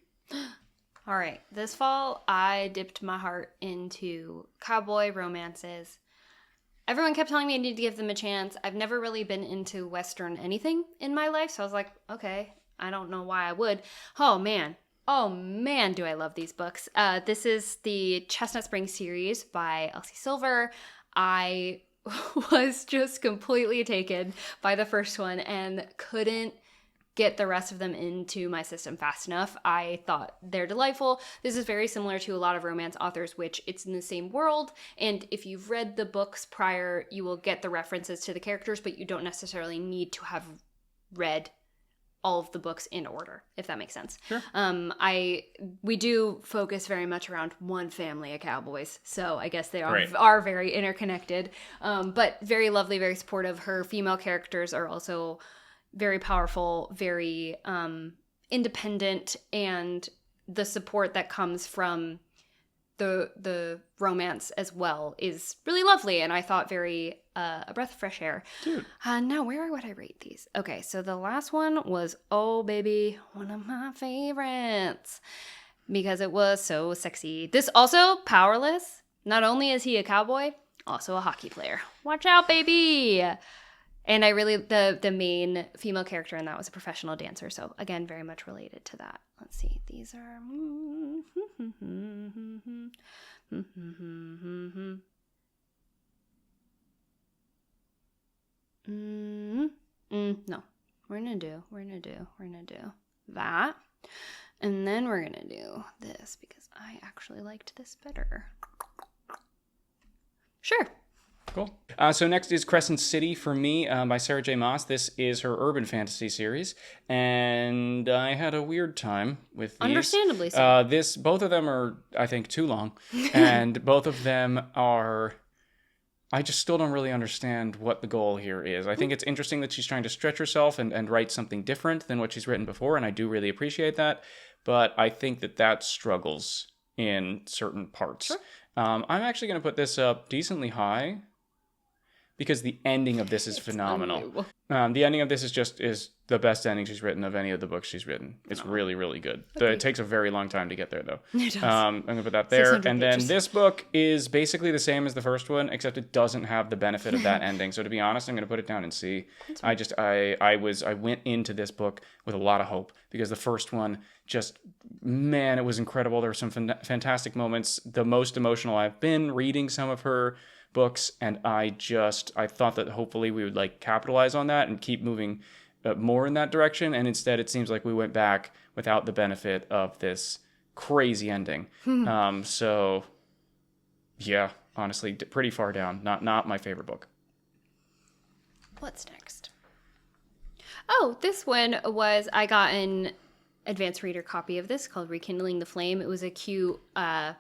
All right. This fall, I dipped my heart into cowboy romances. Everyone kept telling me I need to give them a chance. I've never really been into Western anything in my life, so I was like, okay, I don't know why I would. Oh man, do I love these books. This is the Chestnut Spring series by Elsie Silver. I was just completely taken by the first one and couldn't get the rest of them into my system fast enough. I thought they're delightful. This is very similar to a lot of romance authors, which it's in the same world. And if you've read the books prior, you will get the references to the characters, but you don't necessarily need to have read all of the books in order, if that makes sense. Sure. We do focus very much around one family of cowboys, so I guess they Right. are very interconnected, but very lovely, very supportive. Her female characters are also very powerful, very independent, and the support that comes from the romance as well is really lovely, and I thought very a breath of fresh air. Dude. Now, where would I rate these? Okay, so the last one was, oh baby, one of my favorites, because it was so sexy. This also, Powerless. Not only is he a cowboy, also a hockey player. Watch out, baby! And I really, the main female character in that was a professional dancer. So again, very much related to that. Let's see. These are... No. We're gonna do that. And then we're gonna do this because I actually liked this better. Sure. Cool. So next is Crescent City for me by Sarah J. Maas. This is her urban fantasy series, and I had a weird time with these. Understandably so. Both of them are, I think, too long, and both of them are... I just still don't really understand what the goal here is. I think it's interesting that she's trying to stretch herself and write something different than what she's written before, and I do really appreciate that, but I think that struggles in certain parts. Sure. I'm actually going to put this up decently high, because the ending of this is phenomenal. The ending of this is the best ending she's written of any of the books she's written. It's really, really good. Okay. It takes a very long time to get there, though. It does. I'm going to put that there. 600 And then pages. this book is basically the same as the first one, except it doesn't have the benefit of that ending. So to be honest, I'm going to put it down in C. I went into this book with a lot of hope, because the first one it was incredible. There were some fantastic moments. The most emotional I've been reading some of her books, and I thought that hopefully we would capitalize on that and keep moving more in that direction, and instead it seems like we went back without the benefit of this crazy ending. So yeah, honestly, pretty far down. Not my favorite book. What's next? Oh, this one was, I got an advanced reader copy of this called Rekindling the Flame. It was a cute, it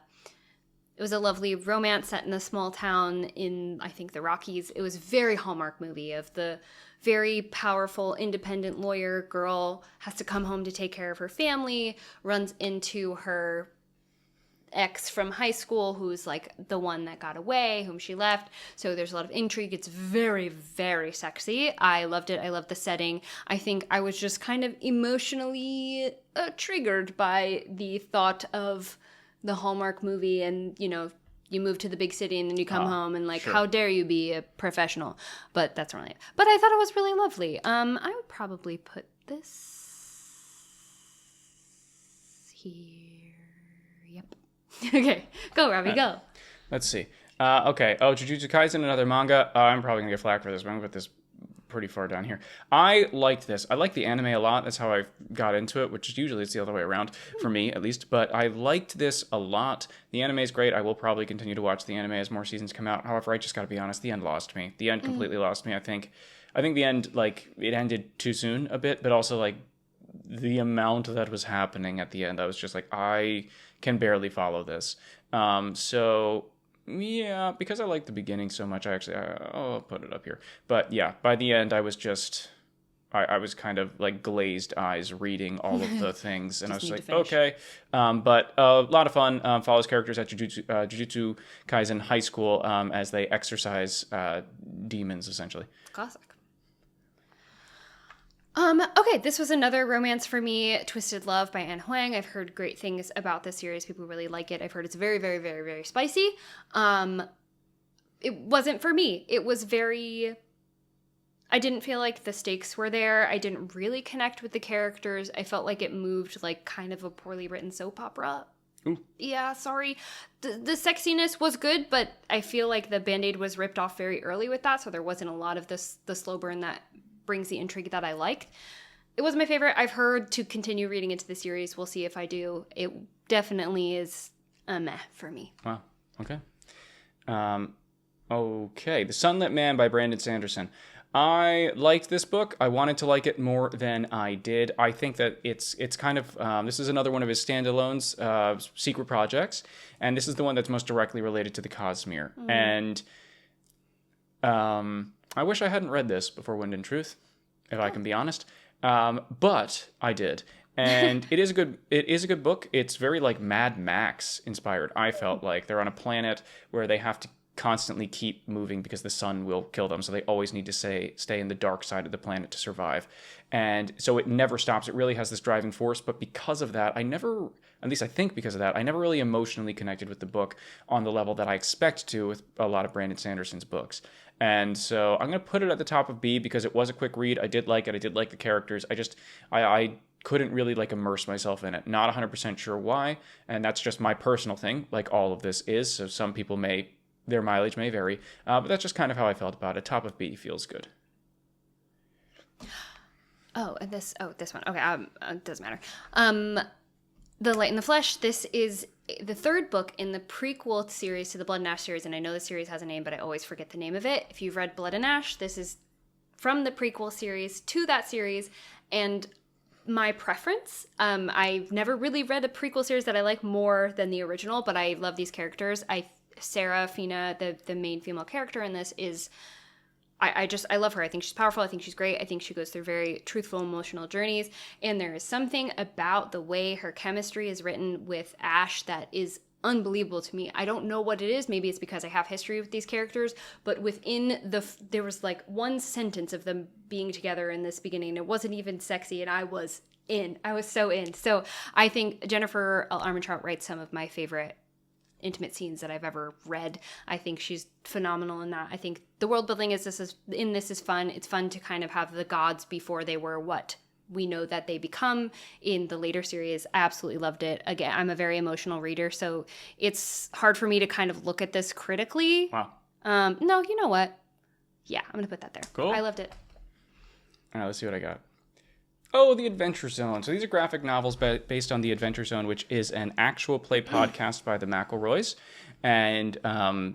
was a lovely romance set in a small town in, I think, the Rockies. It was a very Hallmark movie of the very powerful, independent lawyer girl has to come home to take care of her family, runs into her ex from high school who's like the one that got away, whom she left. So there's a lot of intrigue. It's very, very sexy. I loved it. I loved the setting. I think I was just kind of emotionally triggered by the thought of the Hallmark movie and, you know, you move to the big city and then you come home and like, how dare you be a professional? But that's really it. But I thought it was really lovely. I would probably put this here. Yep. Okay. Go, Robbie, go. Let's see. Okay. Oh, Jujutsu Kaisen, another manga. I'm probably going to get flack for this, but I'm going to put this pretty far down here. I liked this. I like the anime a lot. That's how I got into it, which usually it's the other way around for me, at least. But I liked this a lot. The anime is great. I will probably continue to watch the anime as more seasons come out. However, I just got to be honest. The end lost me. The end completely lost me, I think. I think the end, like, it ended too soon a bit, but also, like, the amount that was happening at the end, I was just like, I can barely follow this. So... yeah, because I like the beginning so much, I'll put it up here. But yeah, by the end, I was just, I was kind of like glazed eyes reading all of the things. And I was like, okay. But a lot of fun. Follows characters at Jujutsu Kaisen High School as they exercise demons, essentially. Classic. Okay, this was another romance for me, Twisted Love by Anne Huang. I've heard great things about this series. People really like it. I've heard it's very, very, very, very spicy. It wasn't for me. It was very... I didn't feel like the stakes were there. I didn't really connect with the characters. I felt like it moved like kind of a poorly written soap opera. Ooh. Yeah, sorry. The sexiness was good, but I feel like the Band-Aid was ripped off very early with that, so there wasn't a lot of the slow burn that brings the intrigue that I liked. It was my favorite. I've heard to continue reading into the series. We'll see if I do. It definitely is a meh for me. Wow. Okay. Okay. The Sunlit Man by Brandon Sanderson. I liked this book. I wanted to like it more than I did. I think that it's kind of, this is another one of his standalones, secret projects. And this is the one that's most directly related to the Cosmere. And, I wish I hadn't read this before Wind and Truth, if I can be honest. But I did. And it is a good book. It's very like Mad Max inspired. I felt like they're on a planet where they have to constantly keep moving because the sun will kill them. So they always need to stay in the dark side of the planet to survive. And so it never stops. It really has this driving force. But because of that, I never really emotionally connected with the book on the level that I expect to with a lot of Brandon Sanderson's books. And so I'm going to put it at the top of B because it was a quick read. I did like it. I did like the characters. I couldn't really like immerse myself in it. Not 100% sure why. And that's just my personal thing, like all of this is. So some people their mileage may vary. But that's just kind of how I felt about it. Top of B feels good. This one. Okay, it doesn't matter. The Light in the Flesh, this is the third book in the prequel series to the Blood and Ash series, and I know the series has a name, but I always forget the name of it. If you've read Blood and Ash, this is from the prequel series to that series, and my preference, I've never really read a prequel series that I like more than the original, but I love these characters. Sarah Fina, the main female character in this is... I love her. I think she's powerful. I think she's great. I think she goes through very truthful, emotional journeys. And there is something about the way her chemistry is written with Ash that is unbelievable to me. I don't know what it is. Maybe it's because I have history with these characters. But there was like one sentence of them being together in this beginning. It wasn't even sexy. And I was in. I was so in. So I think Jennifer L. Armentrout writes some of my favorite intimate scenes that I've ever read. I think she's phenomenal in that. I think the world building is fun. It's fun to kind of have the gods before they were what we know that they become in the later series. I absolutely loved it. Again, I'm a very emotional reader, so it's hard for me to kind of look at this critically. Wow. No, you know what? Yeah, I'm gonna put that there. Cool. I loved it. All right, let's see what I got. Oh, The Adventure Zone. So these are graphic novels based on The Adventure Zone, which is an actual play podcast by the McElroys. And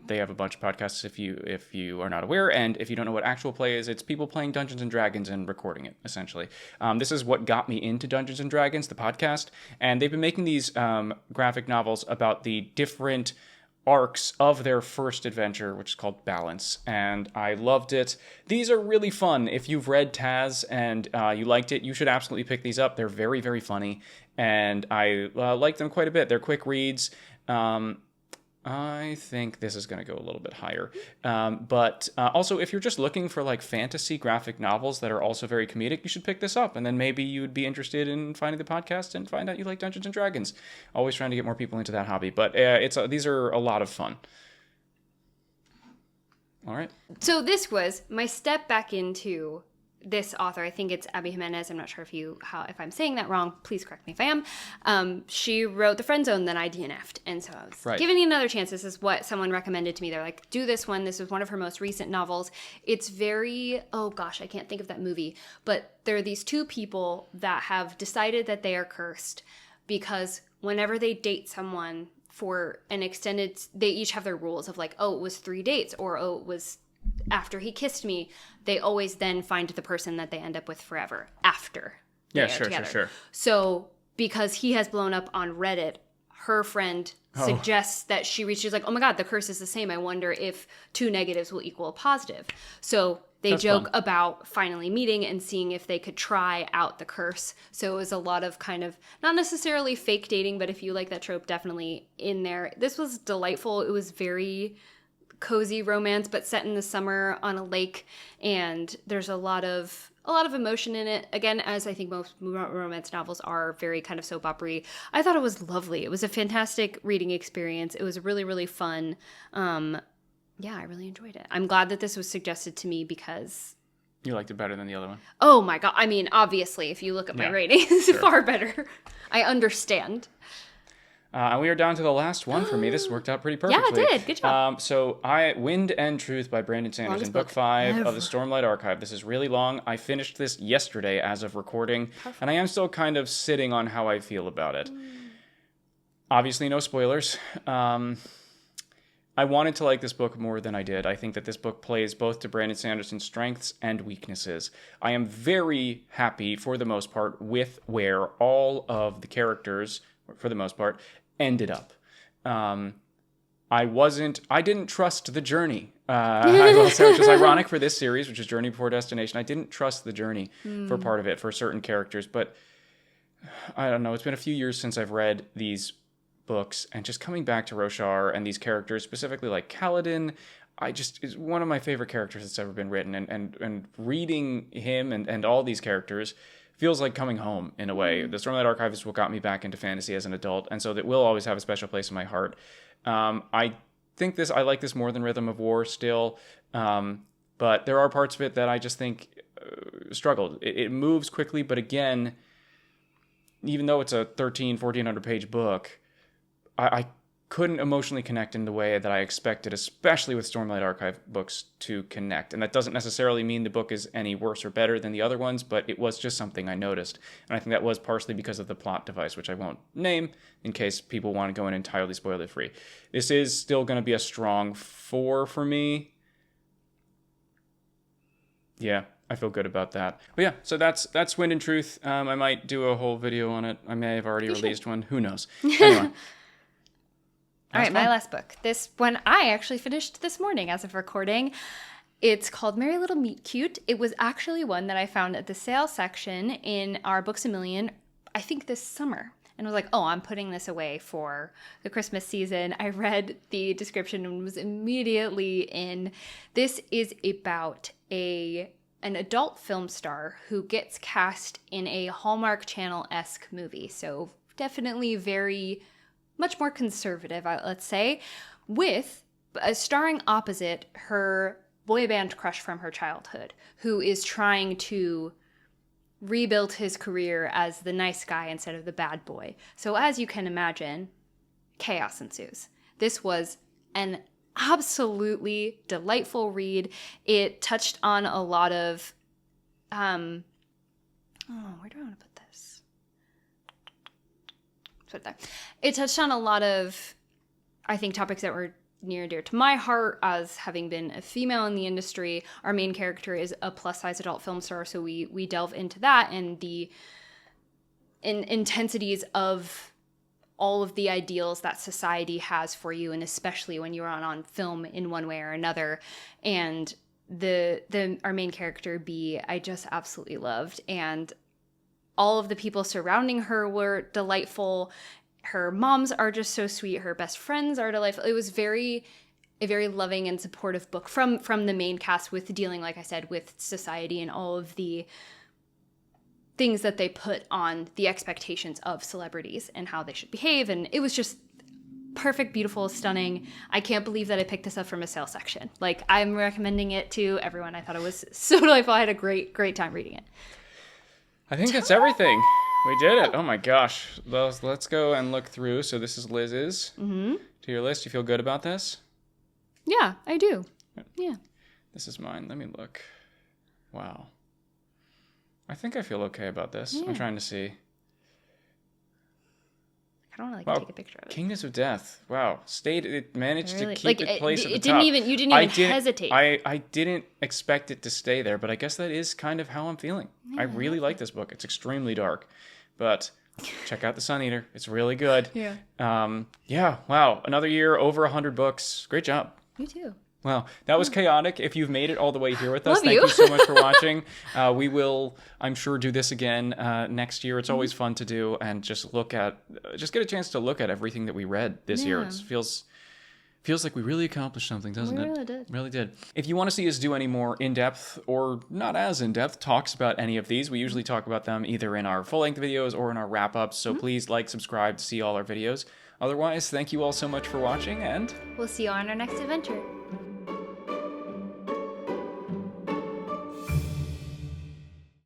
they have a bunch of podcasts if you are not aware. And if you don't know what actual play is, it's people playing Dungeons & Dragons and recording it, essentially. This is what got me into Dungeons & Dragons, the podcast. And they've been making these graphic novels about the different arcs of their first adventure, which is called Balance, and I loved it. These are really fun. If you've read Taz and you liked it, you should absolutely pick these up. They're very, very funny, and I like them quite a bit. They're quick reads. I think this is going to go a little bit higher. But also, if you're just looking for like fantasy graphic novels that are also very comedic, you should pick this up. And then maybe you'd be interested in finding the podcast and find out you like Dungeons and Dragons. Always trying to get more people into that hobby. But these are a lot of fun. All right. So this was my step back into this author. I think it's Abby Jimenez. I'm not sure if I'm saying that wrong. Please correct me if I am. She wrote The Friend Zone, then I DNF'd. And so I was giving it another chance. This is what someone recommended to me. They're like, do this one. This is one of her most recent novels. It's very, oh gosh, I can't think of that movie. But there are these two people that have decided that they are cursed because whenever they date someone for an extended, they each have their rules of like, oh, it was 3 dates, or oh, it was after he kissed me. They always then find the person that they end up with forever after they are together. Sure. So because he has blown up on Reddit, her friend suggests that she's like, oh my God, the curse is the same. I wonder if 2 negatives will equal a positive. So they joke about finally meeting and seeing if they could try out the curse. So it was a lot of kind of, not necessarily fake dating, but if you like that trope, definitely in there. This was delightful. It was very cozy romance, but set in the summer on a lake, and there's a lot of emotion in it. Again, as I think most romance novels are, very kind of soap opera-y. I thought it was lovely. It was a fantastic reading experience. It was really, really fun. Yeah, I really enjoyed it. I'm glad that this was suggested to me because you liked it better than the other one. Oh my God. I mean, obviously, if you look at my ratings, far better. I understand. And we are down to the last one for me. This worked out pretty perfectly. Yeah, it did. Good job. So Wind and Truth by Brandon Sanderson, book 5 of the Stormlight Archive. This is really long. I finished this yesterday as of recording, and I am still kind of sitting on how I feel about it. Obviously, no spoilers. I wanted to like this book more than I did. I think that this book plays both to Brandon Sanderson's strengths and weaknesses. I am very happy, for the most part, with where all of the characters, for the most part, ended up. I didn't trust the journey. I will say, which is ironic for this series, which is Journey Before Destination. I didn't trust the journey for part of it, for certain characters. But I don't know, it's been a few years since I've read these books, and just coming back to Roshar and these characters, specifically like Kaladin, is one of my favorite characters that's ever been written. And reading him and all these characters feels like coming home in a way. The Stormlight Archive is what got me back into fantasy as an adult, and so that will always have a special place in my heart. I like this more than Rhythm of War still, but there are parts of it that I just think struggled. It moves quickly, but again, even though it's a 1,400 page book, I couldn't emotionally connect in the way that I expected, especially with Stormlight Archive books to connect. And that doesn't necessarily mean the book is any worse or better than the other ones, but it was just something I noticed. And I think that was partially because of the plot device, which I won't name in case people want to go in entirely spoiler-free. This is still going to be a strong 4 for me. Yeah, I feel good about that. But yeah, so that's Wind and Truth. I might do a whole video on it. I may have already released one. Who knows? Anyway. All right, my last book. This one I actually finished this morning as of recording. It's called Merry Little Meet Cute. It was actually one that I found at the sale section in our Books A Million, I think this summer. And was like, oh, I'm putting this away for the Christmas season. I read the description and was immediately in. This is about an adult film star who gets cast in a Hallmark Channel-esque movie. So definitely very much more conservative, let's say, with starring opposite her boy band crush from her childhood, who is trying to rebuild his career as the nice guy instead of the bad boy. So as you can imagine, chaos ensues. This was an absolutely delightful read. It touched on a lot of, where do I want to put this? Put it there. It touched on a lot of, I think, topics that were near and dear to my heart as having been a female in the industry. Our main character is a plus-size adult film star, so we delve into that and the intensities of all of the ideals that society has for you, and especially when you're on film in one way or another. And our main character, B, I just absolutely loved. And all of the people surrounding her were delightful. her moms are just so sweet. Her best friends are delightful. It was a very loving and supportive book from the main cast, with dealing, like I said, with society and all of the things that they put on the expectations of celebrities and how they should behave. And it was just perfect, beautiful, stunning. I can't believe that I picked this up from a sale section. Like, I'm recommending it to everyone. I thought it was so delightful. I had a great time reading it. I think that's everything. We did it. Oh my gosh. Let's go and look through. So this is Liz's to your list. You feel good about this? Yeah, I do. Yeah. This is mine. Let me look. Wow. I think I feel okay about this. Yeah. I'm trying to see. I don't want to take a picture of it. Kingdoms of Death. Wow. It managed to keep like, its place at the top. You didn't even hesitate. I didn't expect it to stay there, but I guess that is kind of how I'm feeling. Yeah, I really like this book. It's extremely dark, but check out The Sun Eater. It's really good. Yeah. Yeah. Wow. Another year, over 100 books. Great job. You too. Wow, that was chaotic. If you've made it all the way here with us, thank you so much for watching. We will, I'm sure, do this again next year. It's always fun to do, and just get a chance to look at everything that we read this year. It feels like we really accomplished something, doesn't it? Really did. Really did. If you want to see us do any more in-depth or not as in-depth talks about any of these, we usually talk about them either in our full-length videos or in our wrap-ups. So please subscribe to see all our videos. Otherwise, thank you all so much for watching, and we'll see you on our next adventure.